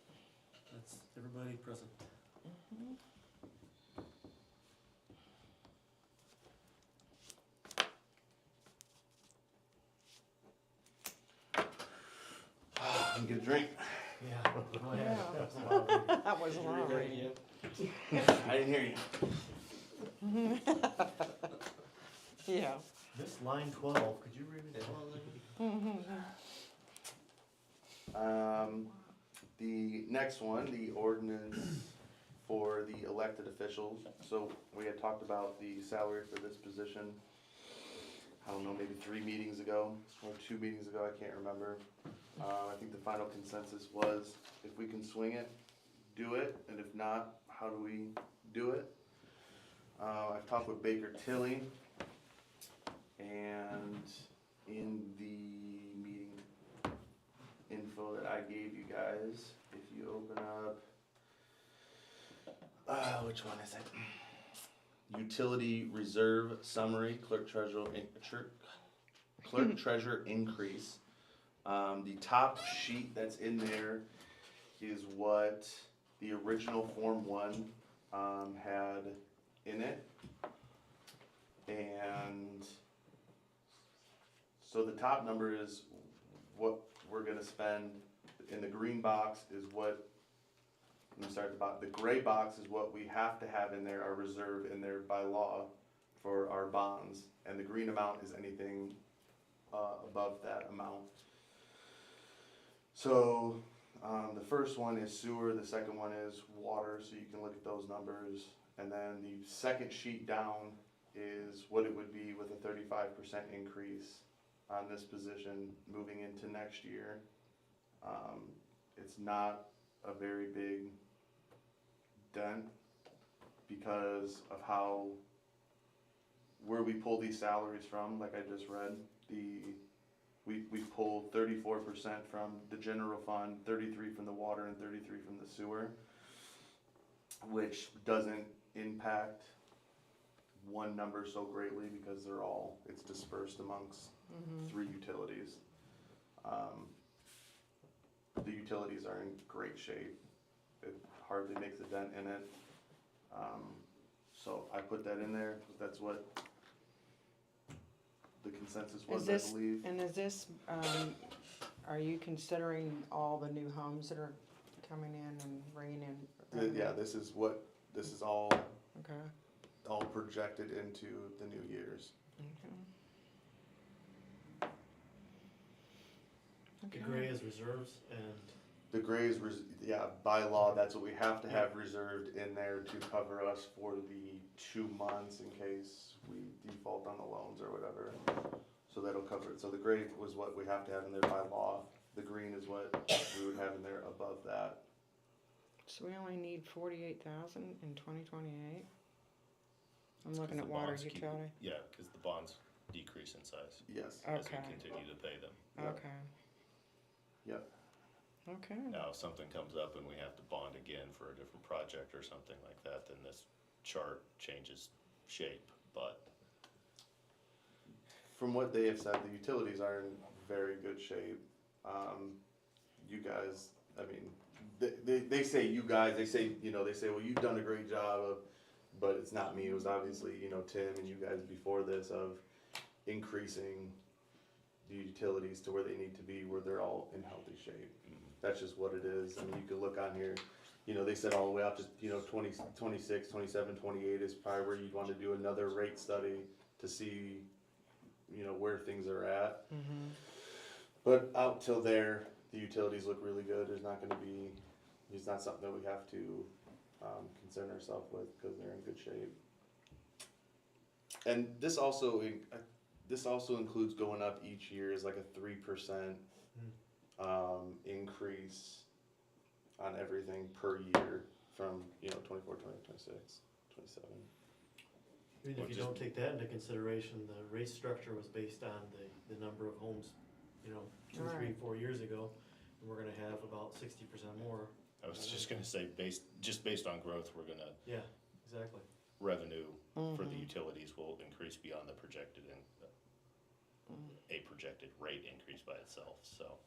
that's everybody present. Let me get a drink. Yeah, go ahead. Yeah. That was a lot of reading. That was a lot. I didn't hear you. Yeah. This line 12, could you read it? The next one, the ordinance for the elected officials. So we had talked about the salary for this position, I don't know, maybe 3 meetings ago or 2 meetings ago, I can't remember. I think the final consensus was if we can swing it, do it, and if not, how do we do it? I've talked with Baker Tilly, and in the meeting info that I gave you guys, if you open up, which one is it? Utility reserve summary, clerk treasurer increase. The top sheet that's in there is what the original Form 1 had in it. And so the top number is what we're gonna spend, in the green box is what, let me start at the bottom. The gray box is what we have to have in there, our reserve in there by law for our bonds, and the green amount is anything above that amount. So, the first one is sewer, the second one is water, so you can look at those numbers. And then the second sheet down is what it would be with a 35% increase on this position moving into next year. It's not a very big dent because of where we pull these salaries from, like I just read. We pulled 34% from the general fund, 33 from the water, and 33 from the sewer, which doesn't impact one number so greatly because it's dispersed amongst 3 utilities. The utilities are in great shape. It hardly makes a dent in it. So I put that in there, 'cause that's what the consensus was, I believe. And is this, are you considering all the new homes that are coming in and bringing in? Yeah, this is all Okay. projected into the new years. Okay. The gray is reserves and The gray is, by law, that's what we have to have reserved in there to cover us for the 2 months in case we default on the loans or whatever. So that'll cover it. So the gray was what we have to have in there by law. The green is what we would have in there above that. So we only need 48,000 in 2028? I'm looking 'Cause at the water bonds keep- utility. Yeah, because the bonds decrease in size Yes. as we Okay. continue to pay them. Okay. Yep. Okay. Now, if something comes up and we have to bond again for a different project or something like that, then this chart changes shape, but From what they have said, the utilities are in very good shape. You guys, I mean, they say you guys, they say, well, you've done a great job of, but it's not me, it was obviously, Tim and you guys before this of increasing the utilities to where they need to be, where they're all in healthy shape. That's just what it is. I mean, you could look on here, they said all the way up to, 20, 26, 27, 28 is probably where you'd want to do another rate study to see, where things are at. But out till there, the utilities look really good. It's not something that we have to concern ourselves with because they're in good shape. And this also includes going up each year is like a 3% increase on everything per year from 24, 20, 26, 27. even if you don't take that into consideration, the rate structure was based on the number of homes, 2, 3, Right. 4 years ago. And we're gonna have about 60% more. I was just gonna say, based on growth, we're gonna, Yeah, exactly. revenue for the utilities will increase beyond the projected a projected rate increase by itself, so.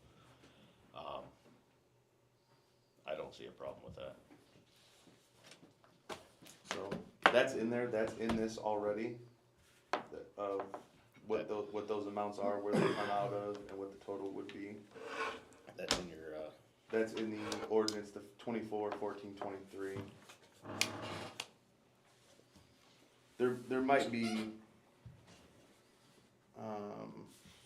I don't see a problem with that. So that's in there. That's in this already. Of what those amounts are, where they come out of, and what the total would be. That's in your, That's in the ordinance, the 24, 14, 23. There might be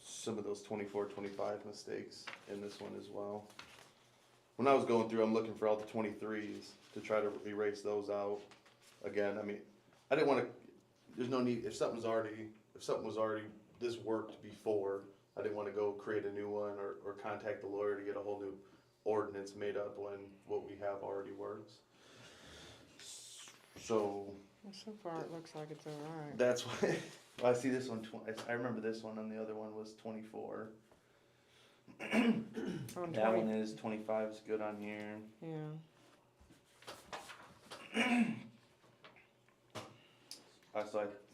some of those 24, 25 mistakes in this one as well. When I was going through, I'm looking for all the 23s to try to erase those out. Again, I mean, I didn't want to. There's no need if something was already this worked before. I didn't want to go create a new one or contact the lawyer to get a whole new ordinance made up when what we have already works. So Well, so far it looks like it's all right. that's why I see this one. I remember this one, and the other one was 24. On That 20 one is 25 is good on here. Yeah.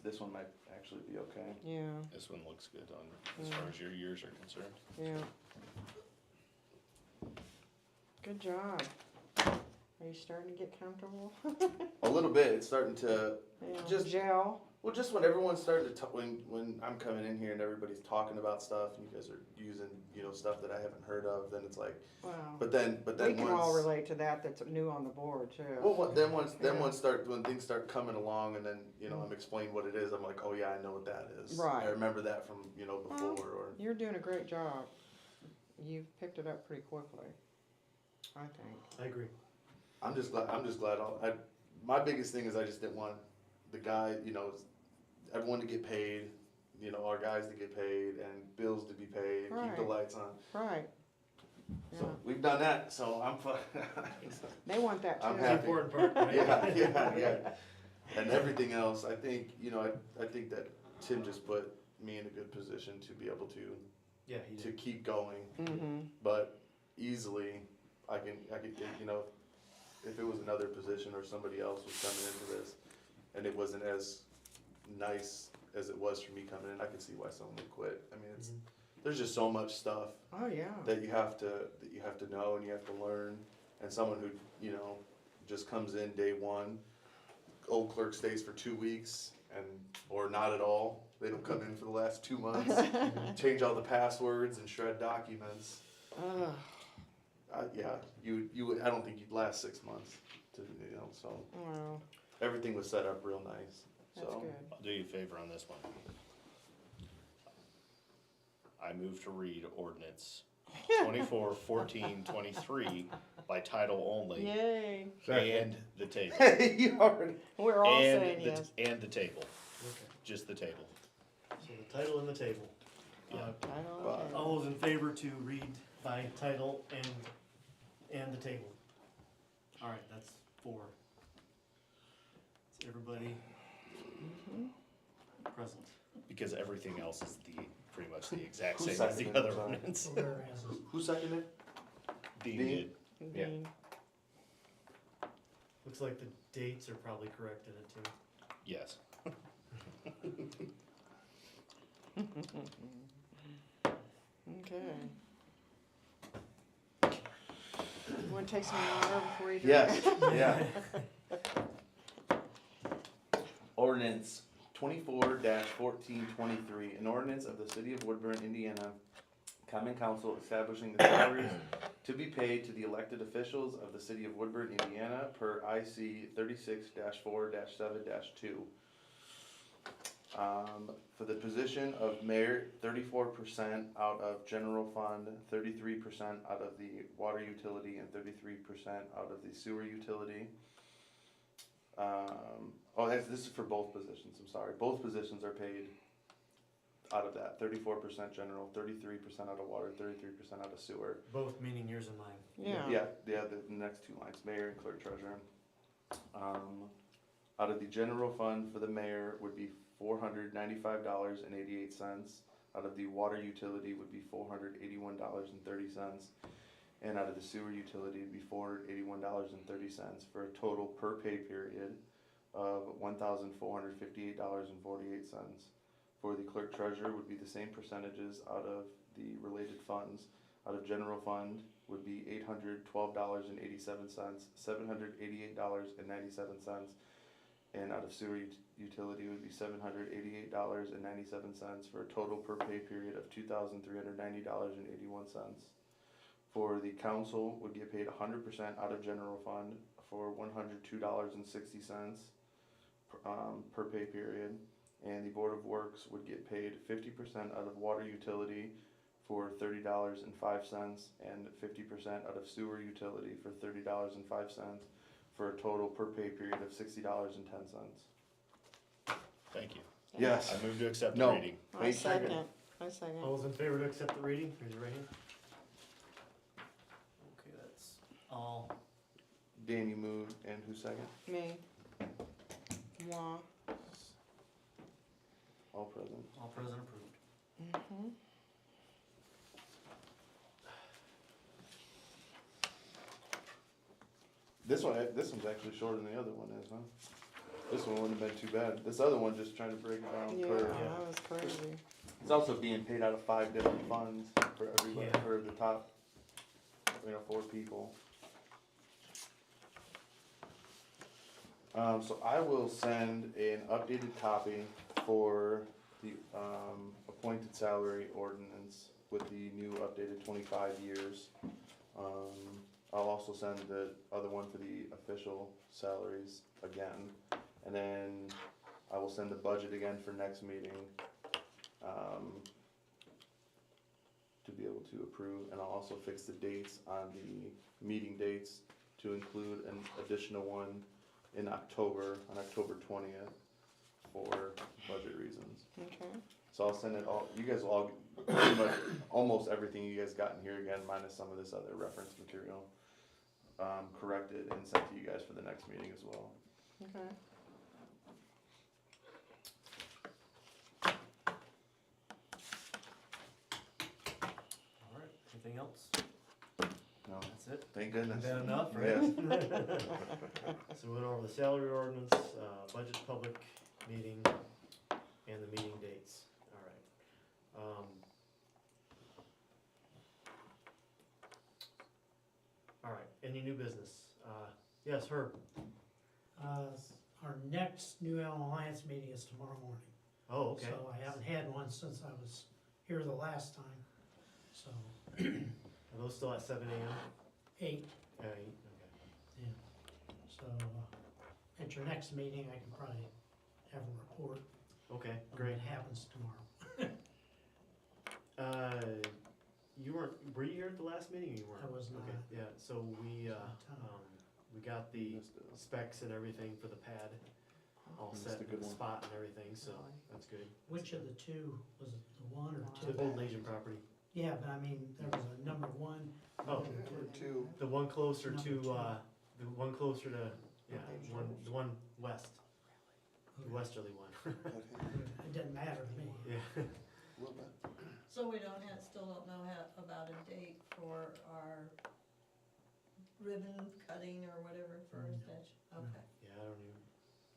This one might actually be okay. Yeah. this one looks good on, as far as your years are concerned. Yeah. Good job. Are you starting to get comfortable? A little bit, it's starting to, Yeah, Just- gel. well, just when everyone's starting to talk, when I'm coming in here and everybody's talking about stuff and you guys are using, stuff that I haven't heard of, then it's like, Wow. but then We can all once, relate to that. That's new on the board too. well, Yeah. when things start coming along and then, I'm explaining what it is, I'm like, oh yeah, I know what that is. Right. I remember that from, before, or, You're doing a great job. You've picked it up pretty quickly, I think. I agree. I'm just glad, my biggest thing is I just didn't want the guy, everyone to get paid, our guys to get paid and bills to be paid, keep the Right. lights on. Right. Yeah. So we've done that, so I'm fine. They want that too. I'm The happy. important part, right? Yeah. And everything else, I think, I think that Tim just put me in a good position to be able Yeah, he to did. keep going, Mm-hmm. but easily, I can, if it was another position or somebody else was coming into this, and it wasn't as nice as it was for me coming in, I could see why someone would quit. I mean, Mhm. there's just so much stuff Oh, yeah. that you have to know and you have to learn, and someone who, just comes in day one, old clerk stays for 2 weeks, or not at all, they don't come in for the last 2 months, change all the passwords and shred documents. Ugh. Yeah, I don't think you'd last 6 months to, so Well, everything was set up real nice, that's so. good. I'll do you a favor on this one. I move to read ordinance 24-14-23 by title only Yay. and the table. You already. We're all And saying the, yes. and the table, Okay, just the table. so the title and the table. Yeah. Title, But- okay. All those in favor to read by title and the table? Alright, that's 4. Is everybody present? Because everything else is pretty much the exact Who same as seconded the it? other Sorry. ordinance. Whereas, Who seconded? Dean Dean? did. Yeah. Dean. Looks like the dates are probably correct in it too. Yes. Okay. You wanna take some water before you drink? Yes, yeah. Ordinance 24-1423, an ordinance of the city of Woodburn, Indiana, common council establishing the salaries to be paid to the elected officials of the city of Woodburn, Indiana, per IC 36-4-7-2. For the position of mayor, 34% out of general fund, 33% out of the water utility, and 33% out of the sewer utility. This is for both positions, I'm sorry. Both positions are paid out of that, 34% general, 33% out of water, 33% out of sewer. Both meaning yours and mine. Yeah. The next 2 lines, mayor and clerk treasurer. Out of the general fund for the mayor would be $495.88. Out of the water utility would be $481.30. And out of the sewer utility would be $481.30 for a total per pay period of $1,458.48. For the clerk treasurer would be the same percentages out of the related funds. Out of general fund would be $812.87, $788.97, and out of sewer utility would be $788.97 for a total per pay period of $2,390.81. For the council would get paid 100% out of general fund for $102.60 per pay period. And the Board of Works would get paid 50% out of water utility for $30.05 and 50% out of sewer utility for $30.05 for a total per pay period of $60.10. Thank you. Yes. I move to accept the No. reading. I second. I second. All those in favor to accept the reading, raise your right hand. Okay, that's all. Dan, you moved, and who second? Me. Moi. All present. All present approved. Mm-hmm. This one's actually shorter than the other one is, huh? This one wouldn't have been too bad. This other one just trying to break it down Yeah, per. that was crazy. It's also being paid out of 5 different funds for everybody, Yeah. for the top, 4 people. So I will send an updated copy for the, appointed salary ordinance with the new updated 25 years. I'll also send the other one for the official salaries again. And then I will send the budget again for next meeting, to be able to approve. And I'll also fix the dates on the meeting dates to include an additional one in October, on October 20th, for budget reasons. Okay. So I'll send it all, you guys will all, pretty much, almost everything you guys got in here again, minus some of this other reference material, corrected and sent to you guys for the next meeting as well. Okay. Alright, anything else? No, That's it? thank goodness. Is that enough, right? Yes. So we went over the salary ordinance, budget public meeting, and the meeting dates, alright. Alright, any new business? Yes, Herb? Our next New Allen Alliance meeting is tomorrow morning. Oh, okay. So I haven't had one since I was here the last time, so Are those still at 7 AM? 8, Okay. yeah. So at your next meeting, I can probably have a report Okay, on great. what happens tomorrow. You weren't, were you here at the last meeting or you weren't? I was not. Okay, yeah, so we got the Missed it. specs and everything for the pad, all Missed set a in good the one. spot and everything, so Really? that's good. Which of the two, was it the one or The two? old Legion property. Yeah, but I mean, there was a number 1. Oh. number two. The one closer Number to, two. the one closer to, yeah, Okay. the one west, the Okay. westerly one. It didn't matter to me. Yeah. So we don't have, still don't know about a date for our ribbon cutting or whatever for No. statue? Okay. Yeah, I don't even,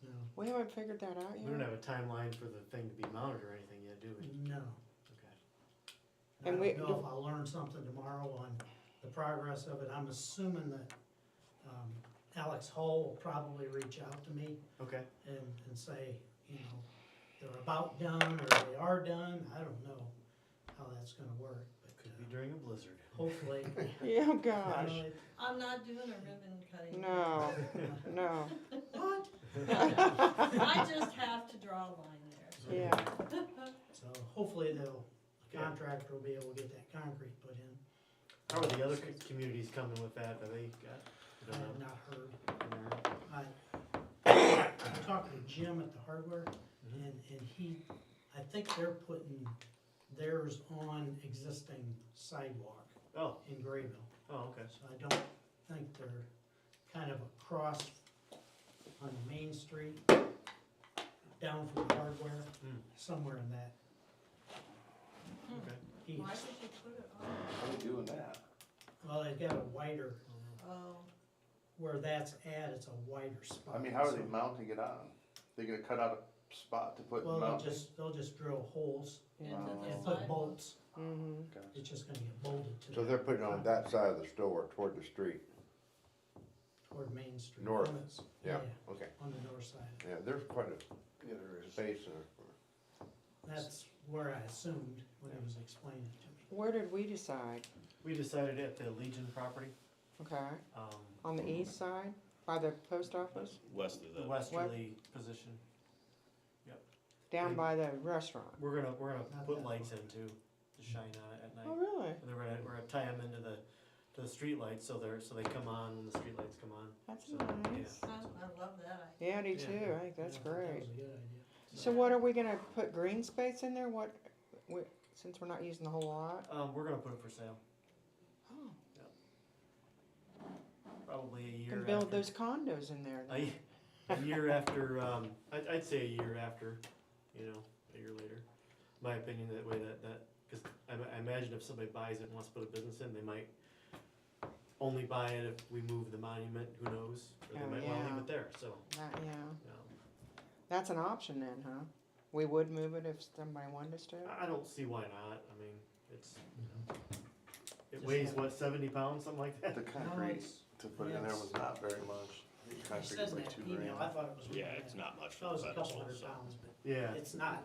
No, We haven't figured that out we don't yet. have a timeline for the thing to be mounted or anything yet, do we? no. Okay. I And don't we- know if I'll learn something tomorrow on the progress of it. I'm assuming that Alex Hull will probably reach out to me Okay, and say, you know, they're about done or they are done. I don't know how that's gonna work, but could be during a blizzard. hopefully. Yeah, oh gosh. I'm not doing a ribbon cutting. No, no. What? I just have to draw a line there. Yeah. So hopefully the Yeah. contractor will be able to get that concrete put in. How are the other communities coming with that? Are they got? I have not heard. No. I talked to Jim at the hardware, Mhm. and he, I think they're putting theirs on existing sidewalk Oh, in Grayville. oh, okay. So I don't think they're kind of across on Main Street, down from the hardware, Mm. somewhere in that Okay. east. Why did you put it on? How are we doing that? Well, they've got a wider, Oh, where that's at, it's a wider spot. I mean, how are they So- mounting it on? They gonna cut out a spot to put Well, mount? they'll just drill holes into Wow. the and put sidewalk. bolts. Mm-hmm. It's just gonna get bolted to. So the they're putting it on that side of the store toward the street. Toward Main Street. North. On the- Yeah, okay. on the north side. Yeah, there's quite a space there. That's where I assumed when he was explaining it to me. Where did we decide? We decided at the Legion property, Okay, um, on the east side, by the post office, West of the the, westerly position. down by the restaurant. We're gonna Not put that lights in too, to shine on it at night. Oh, really? And then we're gonna tie them into to the street lights so they come on when the street lights come on. That's So, nice. I love that idea. Yeah, I do Yeah. too. I think that's Yeah, I thought great. That was a good idea. So what are we gonna put green space in there? What, since we're not using the whole lot? We're gonna put it for sale, Oh, probably a you year can after. build those condos in there then. A year after, I'd say a year after, you know, a year later. My opinion, that way cause I imagine if somebody buys it and wants to put a business in, they might only buy it if we move the monument, who knows? Or they Oh, might wanna leave yeah. it there, so, That, yeah, you know. that's an option then, huh? We would move it if somebody wanted us to? I don't see why not, I mean, it's, it Just weighs have- what, 70 pounds, something like that? The No, concrete it's- to put in there was not very much. I It figured says like that 2 email, I grand. thought it was. Yeah, it's not much That for was the a couple pedestal, hundred so. pounds, but Yeah, it's not,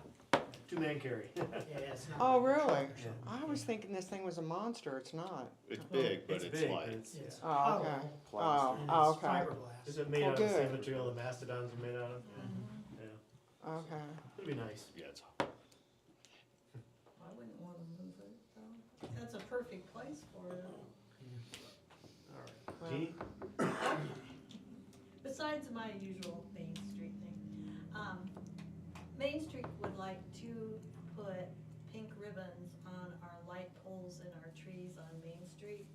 two-man carry. yeah, it's not. Oh, like a truck really? or something. I was thinking this thing was a monster, it's not. It's Well, big, but It's it's big, light. but it's, It's Oh, hollow, okay. Plastic. and Oh, it's okay. fiberglass. is it made Oh, out of the same good. material the mastodons are made out of? Mhm. Yeah, Okay. it'd be nice. Yeah, it's, I wouldn't wanna move it, though. That's a perfect place for it. Alright, Well- Jeannie? Besides my usual Main Street thing, Main Street would like to put pink ribbons on our light poles and our trees on Main Street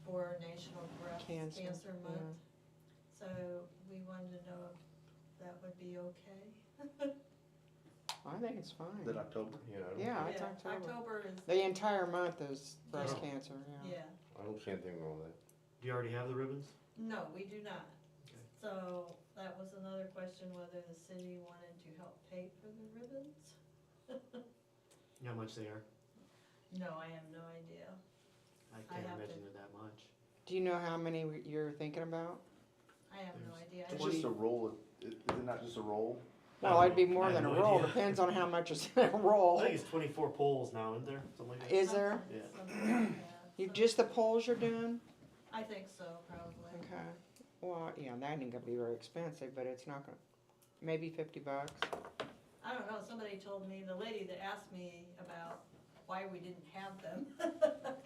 for National Breast Cancer, Cancer yeah. Month. So we wanted to know if that would be okay. I think it's fine. Is that October? Yeah, I don't, Yeah, it's Yeah, October. October is, The entire month is breast Yeah. cancer, yeah. yeah. I don't see anything wrong with that. Do you already have the ribbons? No, we do not. Okay. So that was another question, whether the city wanted to help pay for the ribbons. You know how much they are? No, I have no idea. I I can't have to- imagine they're that much. Do you know how many you're thinking about? I have no idea. I It's just- just a roll, is it not just a roll? Well, it'd be more I have than a no roll, idea. depends on how much is in a I roll. think it's 24 poles now, isn't there? Something like that? Is there? something- Yeah. something like that. You, So- just the polls you're doing? I think so, probably. Okay. Well, yeah, that ain't gonna be very expensive, but it's not gonna, maybe $50. I don't know, somebody told me, the lady that asked me about why we didn't have them.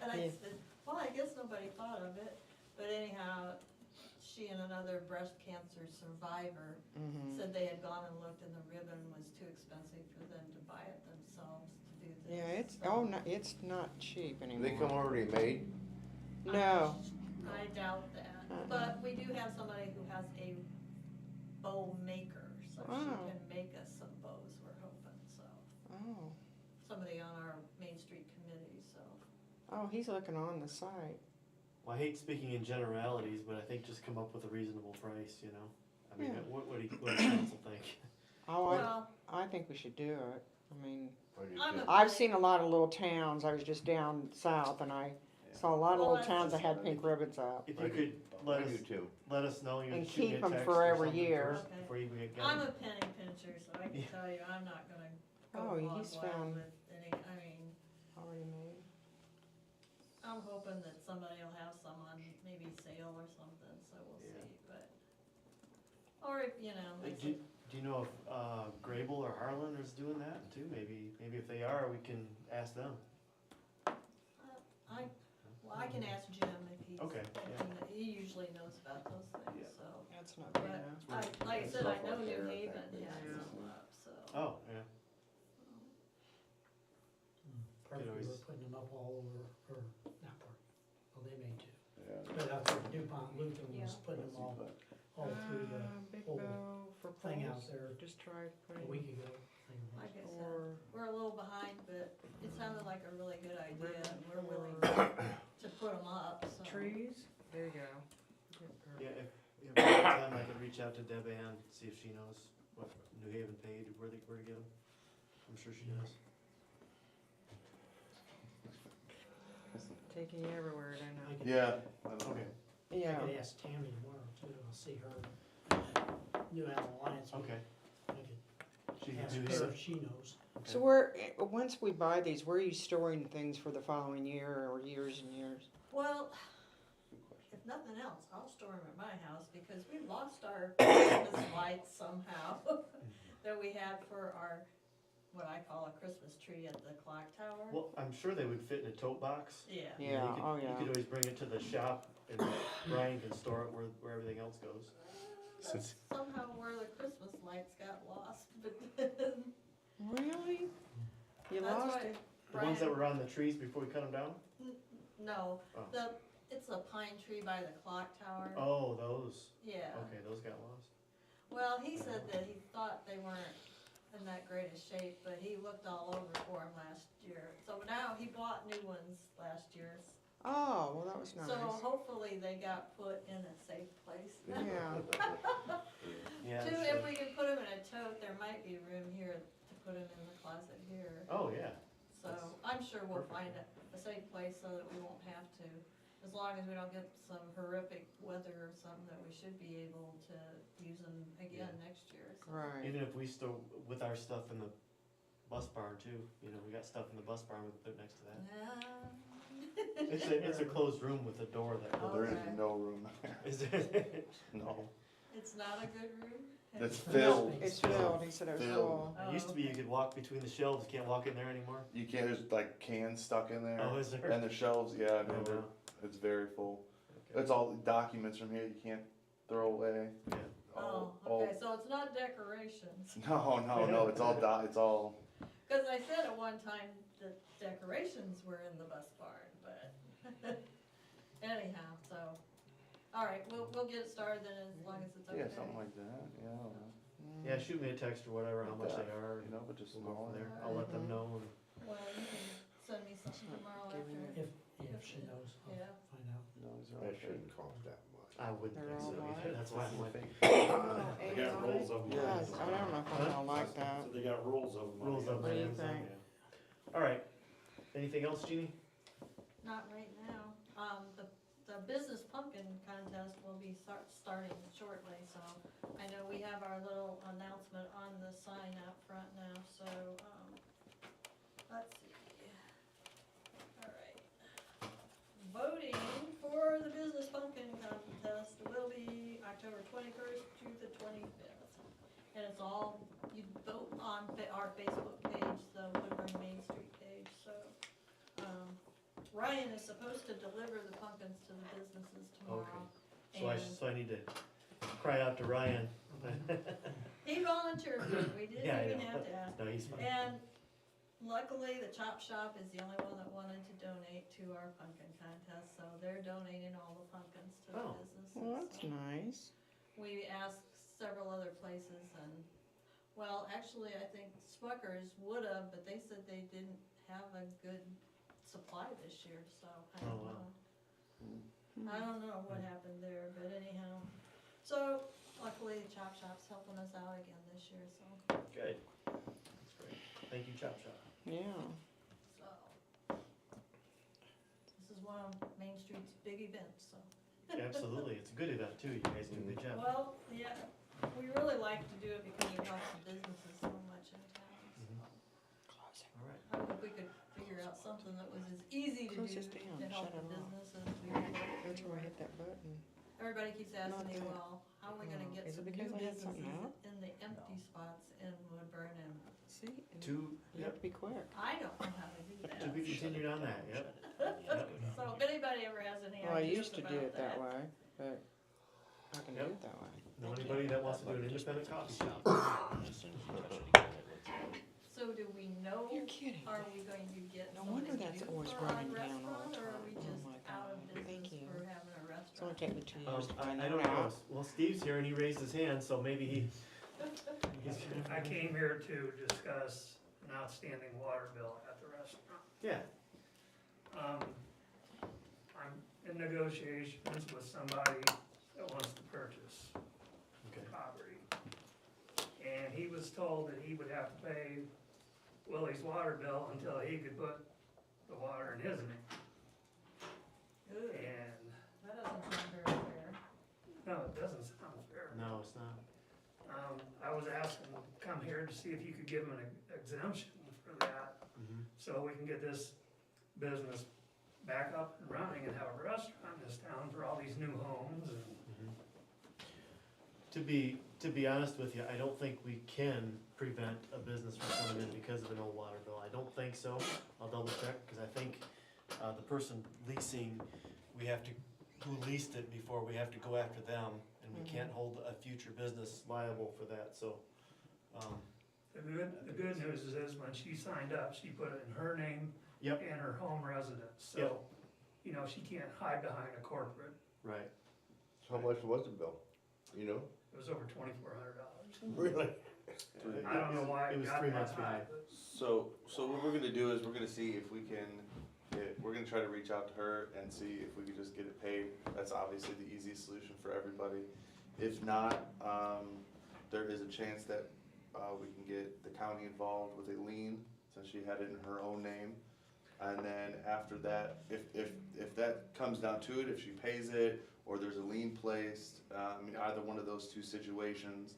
And I Yeah. said, well, I guess nobody thought of it. But anyhow, she and another breast cancer survivor Mm-hmm. said they had gone and looked and the ribbon was too expensive for them to buy it themselves to do this. Yeah, it's, so- oh, no, it's not cheap Do anymore. they come already made? No. I doubt that, Uh-uh. but we do have somebody who has a bow maker, so she Oh. can make us some bows, we're hoping, so. Oh, Somebody on our Main Street committee, so. oh, he's looking on the site. Well, I hate speaking in generalities, but I think just come up with a reasonable price, you know? I mean, Yeah. what do council think? Oh, Well, I think we should do it. I mean, Or do you I'm think- a- I've seen a lot of little towns, I was just down south and I saw a lot of Well, little that's towns that just- had pink ribbons up. If I you do- could let I do us, too. let us know, you And shoot me keep a 'em text for or every something year. first Okay. before you get I'm them. a penny pincher, so I can Yeah. tell you, I'm not gonna go Oh, hog he's wild found- with any, I mean, Already made. I'm hoping that somebody will have some on maybe sale or something, so we'll Yeah. see, but. Or if, you know, like, Do you know if, Grable or Harlan is doing that too? Maybe if they are, we can ask them. I can ask Jim if he's. Okay, if he usually knows about those Yeah. things, so. That's not bad But enough. like I said, I know New Stuff like Haven that, has yeah. some up, so. Oh, yeah. Parkview always- were putting them up all over, or not Park, well, they made too. Yeah. But out there, DuPont Luton was Yeah. putting them all through Big whole bow for the thing out poles. there Just try a putting, week ago. I think it was. Like I said, or, we're a little behind, but it sounded like a really good idea, Ribbon and we're willing for- to put them up, so. trees, there you go. Yeah, if we have time, I could reach out to Deb Ann, see if she knows what New Haven paid, where to get them. I'm sure she does. Taking you everywhere, I know. I could- Yeah. I don't know. Okay, I Yeah, could ask Tammy tomorrow too, I'll see her, New Allen Alliance. okay. I could She can ask do her that. if she knows. so where, once we buy these, where are you storing things for the following year or years and years? Well, if nothing else, I'll store them at my house, because we lost our Christmas lights somehow that we had for our, what I call a Christmas tree at the clock tower. Well, I'm sure they would fit in a tote box. Yeah. You know, Yeah, you could- oh You yeah. could always bring it to the shop and Brian can store it where everything else goes. Since- Somehow where the Christmas lights got lost, but Really? You that's lost why it? The ones that Brian, were on the trees before we cut them down? no, Oh. it's a pine tree by the clock tower. Oh, those. Yeah. Okay, those got lost. Well, he said that he thought they weren't in that great a shape, but he looked all over for them last year. So now he bought new ones last year. Oh, well, that was nice. So hopefully they got put in a safe place. Yeah, Yeah. Too, I'm if sure. we could put them in a tote, there might be room here to put them in the closet here. Oh, yeah. So I'm sure we'll find a safe place so that we won't have to as long as we don't get some horrific weather or something, that we should be able to use them again next year, so. Right. Even if we still, with our stuff in the bus barn too, you know, we got stuff in the bus barn, we can put next to that. It's a closed room with a door that Oh. goes. There is Okay. no room there. Is there? No. It's not a good room? It's No, filled. it's filled, he said it was Filled. full. It used to be you could walk between the shelves, can't walk in there anymore. You can't, there's like cans stuck in there. Oh, is there? And the shelves, yeah, Oh, no, wow. it's very full. Okay. It's all documents from here you can't throw away. Yeah. Oh, okay, so it's not decorations. No, it's all it's all, Cause I said at one time that decorations were in the bus barn, but anyhow, so, alright, we'll get it started then as long as it's okay. yeah, something like that, yeah. Yeah, shoot me a text or whatever, how much they are, You know, but just we'll go small. from there. I'll let them know. Well, you can send me something tomorrow after. If she knows, I'll Yeah. find out. No, these are all That fake. shouldn't cost that much. I wouldn't They're think so all either, white. that's why I'm like, Oh, They got AI? rules of them. Yes, I don't know if I don't like that. So they got rules of them. rules of What do you Amazon, think? yeah. Alright, anything else, Jeannie? Not right now. The business pumpkin contest will be starting shortly, so I know we have our little announcement on the sign out front now, so, let's see. Alright. Voting for the business pumpkin contest will be October 21st to the 25th. And it's all, you vote on our Facebook page, the Woodburn Main Street page, so, Ryan is supposed to deliver the pumpkins to the businesses tomorrow. So I need to cry out to Ryan. He volunteered, we didn't Yeah, I even know. have to ask. No, he's fine. And luckily, the Chop Shop is the only one that wanted to donate to our pumpkin contest, so they're donating all the pumpkins to the Oh. businesses. Well, that's so. nice. We asked several other places and, well, actually, I think Smuckers would have, but they said they didn't have a good supply this year, so I don't Oh, wow. know. I don't know what happened there, but anyhow. So luckily, Chop Shop's helping us out again this year, so, Good. That's great. Thank you, Chop Shop. Yeah. so. This is one of Main Street's big events, so. Absolutely, it's a good event too, you guys do a good job. Well, yeah, we really like to do it because it helps the businesses so much in town, so. Close it. Alright, I hope we could figure out something that was as easy to do Close this down, to help shut the it off. business as we would. That's where I hit that button. Everybody keeps asking me, Not that. well, how are we gonna get Is it some new because I had something businesses out? in the empty spots in Woodburn, and See? And two, You have to be quick. I don't know how to do to that. be continued on that, yep. So if anybody ever has any Well, I ideas used to do about it that way, but I can do Yep. it that way. Know anybody that wants to do an independent coffee shop? As soon as you touch it again, it lets go. So do we know, You're kidding. are we going to get No somebody wonder that's new always for our running down all restaurant, the or are time. we Oh just my out of God. Thank business you. for having a It's only restaurant? taken me 2 years to find I that don't know, out. well, Steve's here and he raised his hand, so maybe he. I came here to discuss an outstanding water bill at the restaurant. Yeah, I'm in negotiations with somebody that wants to purchase okay. property. And he was told that he would have to pay Willie's water bill until he could put the water in his name. Ooh, And, that doesn't sound very fair. no, it doesn't sound fair. No, it's not. I was asking him to come here to see if you could give him an exemption for that, Mhm. so we can get this business back up and running and have a restaurant in this town for all these new homes and. To be honest with you, I don't think we can prevent a business from coming in because of an old water bill. I don't think so. I'll double check, cause I think, the person leasing, we have to, who leased it before, we have to go after them. And we can't hold a future business liable for that, so, The good news is when she signed up, she put it in her name Yep. and her home residence, so, Yep. you know, she can't hide behind a corporate. right. How much was the bill? You know? It was over $2,400. Really? I don't know why It it was got 3 that months high, behind. but So what we're gonna do is we're gonna see if we can we're gonna try to reach out to her and see if we could just get it paid. That's obviously the easiest solution for everybody. If not, there is a chance that, we can get the county involved with a lien, since she had it in her own name. And then after that, if that comes down to it, if she pays it, or there's a lien placed, I mean, either one of those two situations,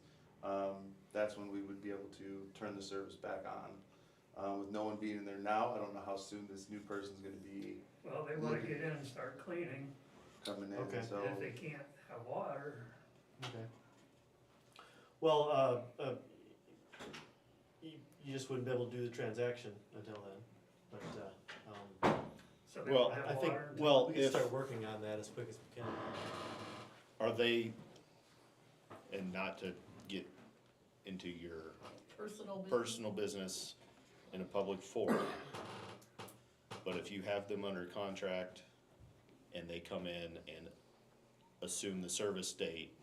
that's when we would be able to turn the service back on. With no one being in there now, I don't know how soon this new person's gonna be Well, they wanna get in and start cleaning, coming in, Okay. so. and if they can't have water, Okay. Well, you just wouldn't be able to do the transaction until then, but, so they Well, don't have I think, water. well, we can if- start working on that as quick as we can. Are they, and not to get into your personal business in a public forum, but if you have them under contract and they come in and assume the service date,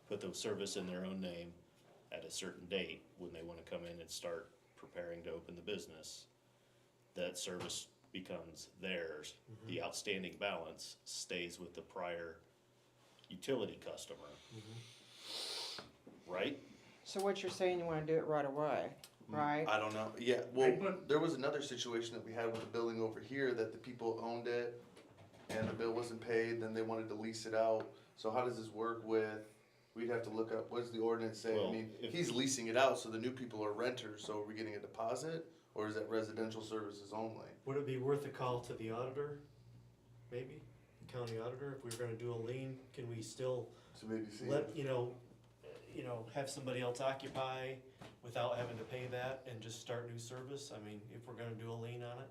put the service in their own name at a certain date, when they wanna come in and start preparing to open the business, that service becomes theirs. The outstanding balance stays with the prior utility customer, right? So what you're saying, you wanna do it right away, right? I don't know, yeah, well, But- there was another situation that we had with the building over here, that the people owned it, and the bill wasn't paid, then they wanted to lease it out, so how does this work with, we'd have to look up, what does the ordinance say? I Well, mean, if- he's leasing it out, so the new people are renters, so are we getting a deposit, or is that residential services only? Would it be worth a call to the auditor, maybe, the county auditor, if we were gonna do a lien, can we still So maybe see. let, have somebody else occupy without having to pay that and just start new service? I mean, if we're gonna do a lien on it,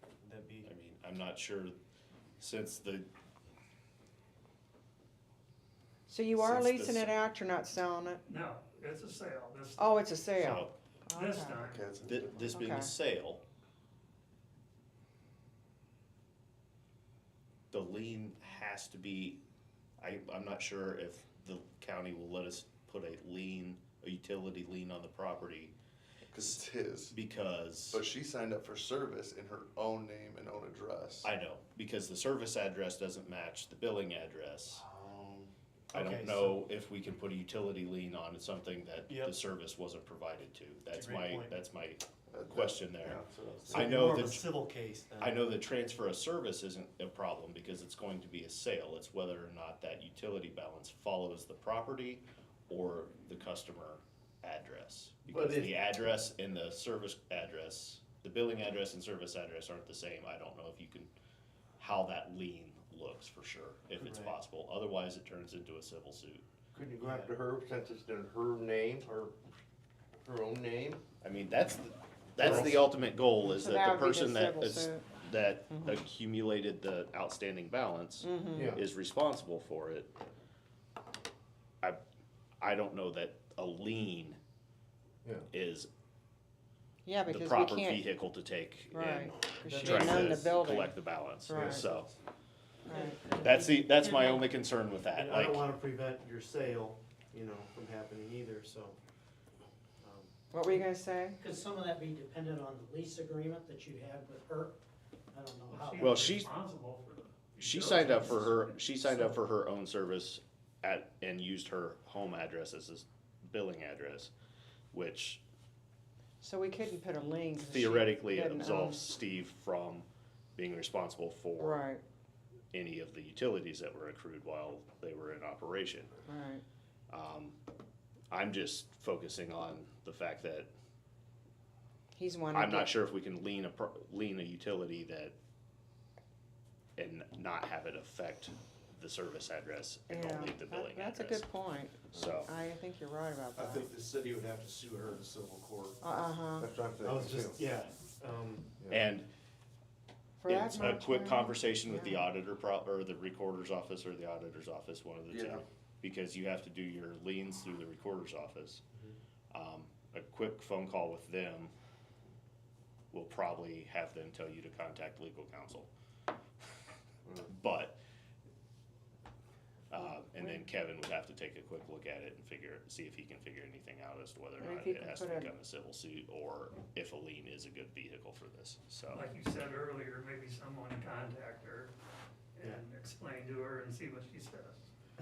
would that be? I mean, I'm not sure, since the, So you are Since leasing this- it out, you're not selling it? No, it's a sale, this, Oh, it's a sale? so, this Okay. time. Okay, that's a thi- different- this being Okay. a sale, the lien has to be, I'm not sure if the county will let us put a utility lien on the property, Cause it's his, because, but she signed up for service in her own name and own address. I know, because the service address doesn't match the billing address. I Okay, don't know if we can put a utility lien on something that the Yep. service wasn't provided to. That's a great my, point. that's my That- question yeah, there. so that's- So I it'd be know more of a that- civil case then. I know the transfer of service isn't a problem because it's going to be a sale. It's whether or not that utility balance follows the property or the customer address. But Because if- the address and the service address, the billing address and service address aren't the same. I don't know if you can, how that lien looks for sure, if it's Right. possible. Otherwise, it turns into a civil suit. Couldn't you go after her since it's in her name, her own name? I mean, that's the ultimate goal, is So that the would be person that civil is, suit. that accumulated the outstanding balance Yeah. is responsible for it. I don't know that a lien Yeah. is Yeah, the because we proper can't, vehicle to take right, and 'cause she try didn't own the to building, collect the balance, Right. so. right. That's my only concern with that, And I don't like, wanna prevent your sale, from happening either, so. What were you gonna say? Could some of that be dependent on the lease agreement that you had with her? I don't know how. Well, she's- Responsible for the. she signed up for her own service and used her home address as a billing address, which So we couldn't put a lien. 'cause she theoretically didn't own- absolves Steve from being responsible for Right, any of the utilities that were accrued while they were in operation. right. I'm just focusing on the fact that He's wanting I'm to not get, sure if we can lien a utility that and not have it affect the service address and yeah, only the billing that's a address. good point. So, I think you're right about I that. think the city would have to sue her in civil court. Uh-huh. That's what I'm thinking. I was just, too. yeah, and For it's a that quick much, conversation with the yeah. auditor or the recorder's office or the auditor's office, one of the two. Yeah. Because you have to do your liens through the recorder's office. A quick phone call with them will probably have them tell you to contact legal counsel. But, and then Kevin would have to take a quick look at it and see if he can figure anything out as to whether or And not if he it can has to put a- become a civil suit or if a lien is a good vehicle for this, so. Like you said earlier, maybe someone contact her and explain to her and see what she says.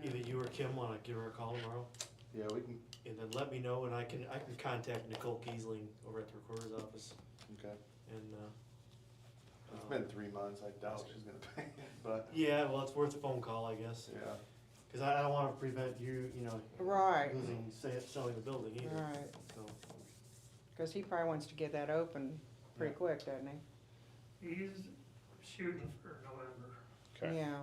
either you or Kim wanna give her a call tomorrow? Yeah, we can, and then let me know, and I can contact Nicole Kiesling over at the recorder's office, okay. and, It's been 3 months, I doubt she's gonna pay, but, yeah, well, it's worth a phone call, I guess, yeah. cause I don't wanna prevent you, you know, Right, selling the building either, right, so. cause he probably wants to get that open pretty Yeah. quick, doesn't he? He's shooting for November. Okay. Yeah.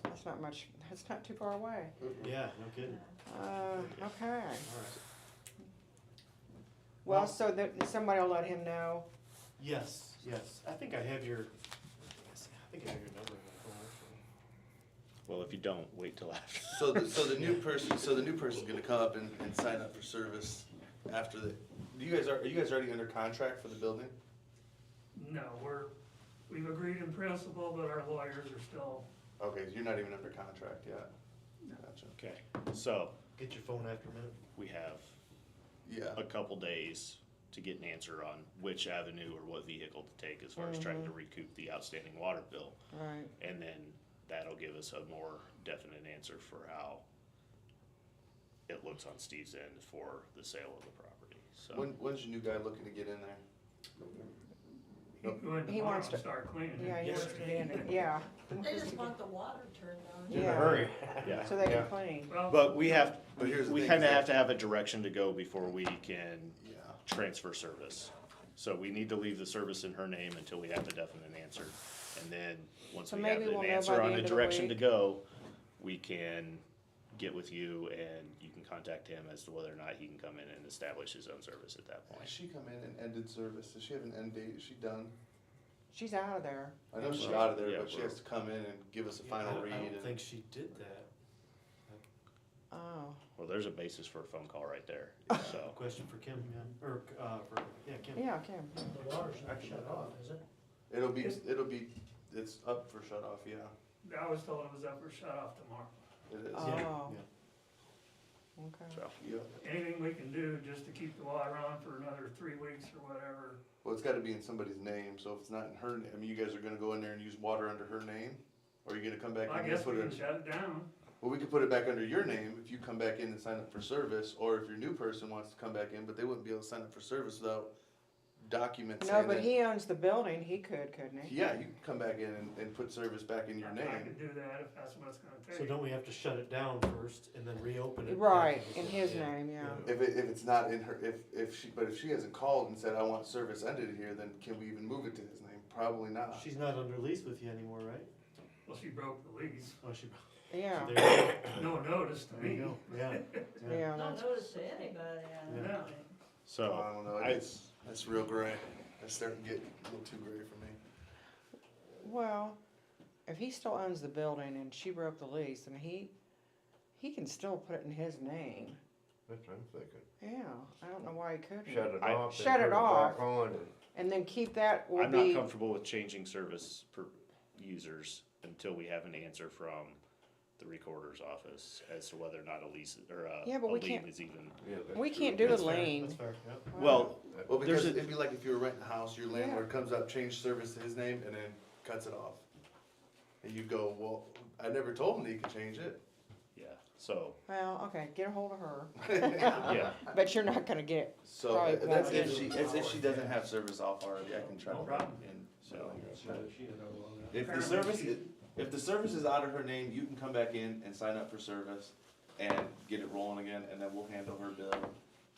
That's not much, that's not too far away. Yeah, no kidding, Okay. alright. Well, Well- so that, somebody will let him know. Yes, I think I have your, I think I have your number in my phone, actually. Well, if you don't, wait till after. So the new person's gonna come up and sign up for service after the, are you guys already under contract for the building? No, we've agreed in principle, but our lawyers are still, Okay, so you're not even under contract yet? Gotcha. Okay, so Get your phone after a minute. we have Yeah, a couple days to get an answer on which avenue or what vehicle to take as far as trying to recoup the outstanding water bill. Right. And then that'll give us a more definite answer for how it looks on Steve's end for the sale of the property, so. when's your new guy looking to get in there? He wants to- start cleaning. Yeah, he Yes. wants to be in it, yeah. They just want the water turned on. In a Yeah. hurry. Yeah. So they can Yeah. clean. Well, But we have, But here's the we thing, kinda is have that- to have a direction to go before we can Yeah, transfer service. So we need to leave the service in her name until we have a definite answer. And then, once So we have maybe we'll an know answer by on the the end of the direction to week. go, we can get with you and you can contact him as to whether or not he can come in and establish his own service at that has point. she come in and ended service, does she have an end date, is she done? She's out of there. I know she's Well, out of there, yeah, but she we're- has to come in and give us a Yeah, final read I don't and. think she did that. Oh. Well, there's a basis for a phone call right there, so. Question for Kim, yeah, or, Kim. Yeah, Kim. The water's not shut off, is it? It'll be, it's up for shut off, yeah, I was told it was up for shut off tomorrow. it is. Oh. Yeah. Okay. So, Yeah, Anything we can do just to keep the water on for another 3 weeks or whatever. well, it's gotta be in somebody's name, so if it's not in her, I mean, you guys are gonna go in there and use water under her name? Or are you gonna come back I in and guess put we it, can shut it down. well, we could put it back under your name if you come back in and sign up for service, or if your new person wants to come back in, but they wouldn't be able to sign up for service without documents No, saying but that. he owns the building. He could, couldn't he? Yeah, you can come back in and put service back in your I name. could do that if that's what it's gonna take. So don't we have to shut it down first and then reopen it? Right, afterwards? in his Yeah. name, yeah. If it's not in her, if she hasn't called and said, I want service ended here, then can we even move it to his name? Probably not. She's not under lease with you anymore, right? Well, she broke the lease. Oh, she, Yeah, so there you No notice to go, there you me. go, yeah. yeah, No that's, notice to anybody, Yeah. No. so, I don't know, I- it's real gray. It's starting to get a little too gray for me. well, if he still owns the building and she broke the lease, then he can still put it in his name. That's what I'm thinking. Yeah, I don't know why he couldn't. Shut it I- off. then Shut it put off. Back on and. And then keep that will I'm not be, comfortable with changing service per users until we have an answer from the recorder's office as to whether or not a lease, or Yeah, a but we lien can't- is even. Yeah, that's we true. can't do a That's fair, lien. That's fair, yep. Well, Well, because There's a- it'd be like if you were renting a house, your landlord comes up, change service to his name, and then cuts it off. And you go, well, I never told him that he could change it. yeah, so, Well, okay, get a hold of her. yeah, But you're not gonna get, So Probably that's won't if she doesn't have service off already, I can try No to. problem. And so, Apparently if the service, she- if the service is out of her name, you can come back in and sign up for service and get it rolling again, and then we'll handle her bill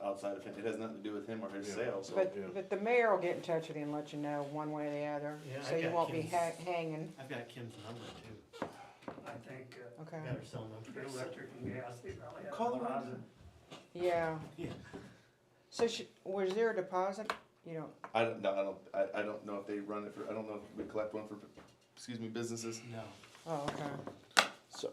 outside of him. It has nothing to do with him or his Yeah. sale, so. but the mayor will get in touch with you and let you know one way or the other. Yeah, So I you got won't be Kim's- hanging, I've got Kim's number too. I think, okay? Got her cell number. the electric and gas, they probably have Call a her deposit. Yeah. Yeah. So was there a deposit? You know, I don't know if they run it for, I don't know if we collect one for, businesses. No, oh, okay. so,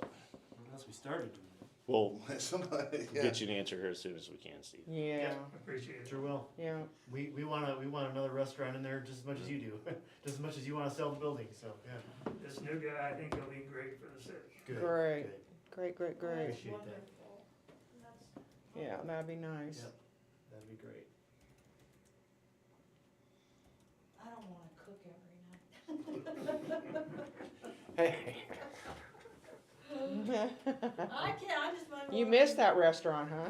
unless we started doing it. we'll Somebody, yeah. get you an answer here as soon as we can, Steve. Yeah, Appreciate it. Sure will. yeah. We want another restaurant in there just as much as you do, just as much as you wanna sell the building, so, yeah. This new guy, I think he'll be great for the city. Good, Great. good. Great, great, great. Appreciate that. Wonderful. That's- Yeah, that'd be nice. Yep. That'd be great. I don't wanna cook every night. I can't, I just might. You missed that restaurant, huh?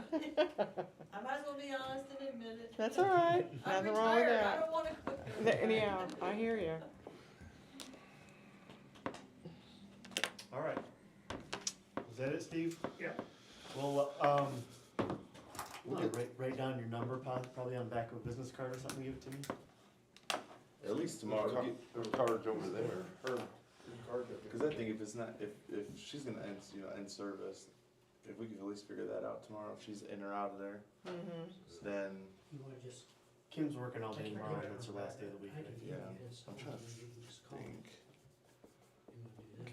I might as well be honest and admit it. That's all right. I'm Nothing wrong with retired, I that. don't wanna cook there. Yeah, I hear you. All right. Is that it, Steve? Yeah. Well, write down your number, probably on the back of a business card or something, give it to me. At least tomorrow, Her car's over there. her, cause I think if it's not, if she's gonna end, end service, if we could at least figure that out tomorrow, if she's in or out of there, Mm-hmm. then, You wanna just. Kim's working all day tomorrow, and it's her last day of the week. I can yeah, give you his I'm trying to phone number, you just call him. think.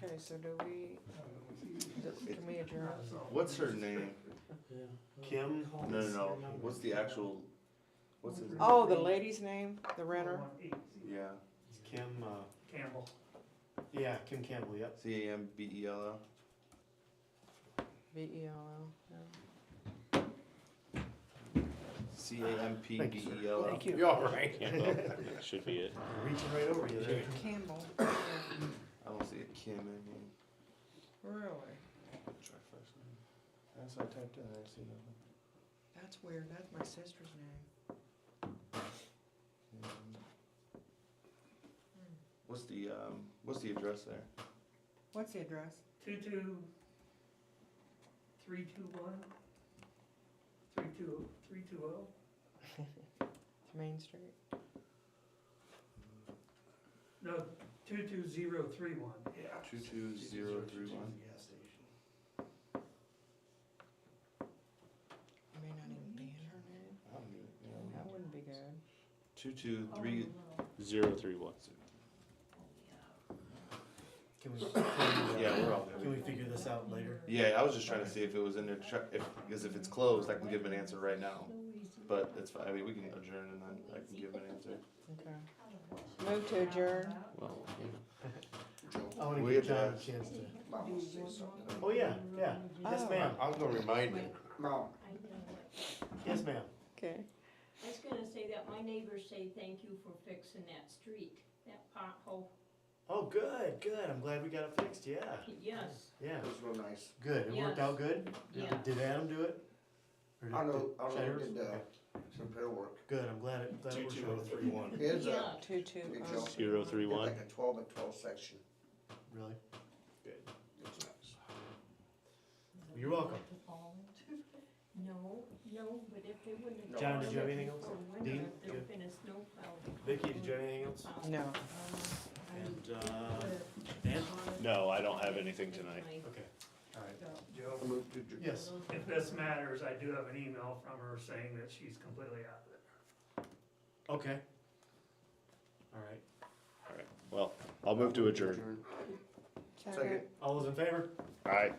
Okay, so can we adjourn? What's her name? Yeah. Kim? Call No, his no, no, number. what's the actual, what's his? Oh, the lady's name, the renter? Yeah, It's Kim, Campbell. yeah, Kim Campbell, yep. CAMBELL. B-E-L-L. CAMPBELL. Thank you. You're all right. Campbell, that should be it. Reaching right over you there. Campbell. I don't see a Kim in here. Really? Try first name. That's what I typed in, I didn't see nothing. That's weird. That's my sister's name. What's the address there? What's the address? 22321. 320. It's Main Street. No, 22031. Yeah. 22031. Gas station. I may not even be in her name. I don't even, That wouldn't be good. 223. 031. Can we, Yeah, we're all can we figure this out later? Yeah, I was just trying to see if it was in there, because if it's closed, I can give an answer right now. But it's fine, I mean, we can adjourn and then I can give an answer. Okay. Move to adjourn. Well, I wanna We give John a adjourn. chance to. Mom will say something. Oh, yeah, yeah. Yes, Oh. ma'am. I was gonna remind you. Mom, Yes, ma'am. Okay. I was gonna say that my neighbors say thank you for fixing that street, that pothole. Oh, good, good. I'm glad we got it fixed, yeah. Yes, Yeah, It was real nice. good. It worked Yes. out good? yeah. Did Adam do it? Or did- I know, did I know, Shires? did, Okay. some repair work. Good, I'm glad it worked out. 22031. His, Yeah. 220. 031. like a 12 by 12 section. Really? It was nice. You're welcome. No, but if they wouldn't have. John, did you have anything else? For winter, Dean, there'd good. been a snowplow. Vicky, did you have anything else? No. And, Dan? No, I don't have anything tonight. Okay, all right. Joe, I moved to adjourn. Yes, if this matters, I do have an email from her saying that she's completely out of it. okay. All right. All right. Well, I'll move to adjourn. Second. All those in favor? All right.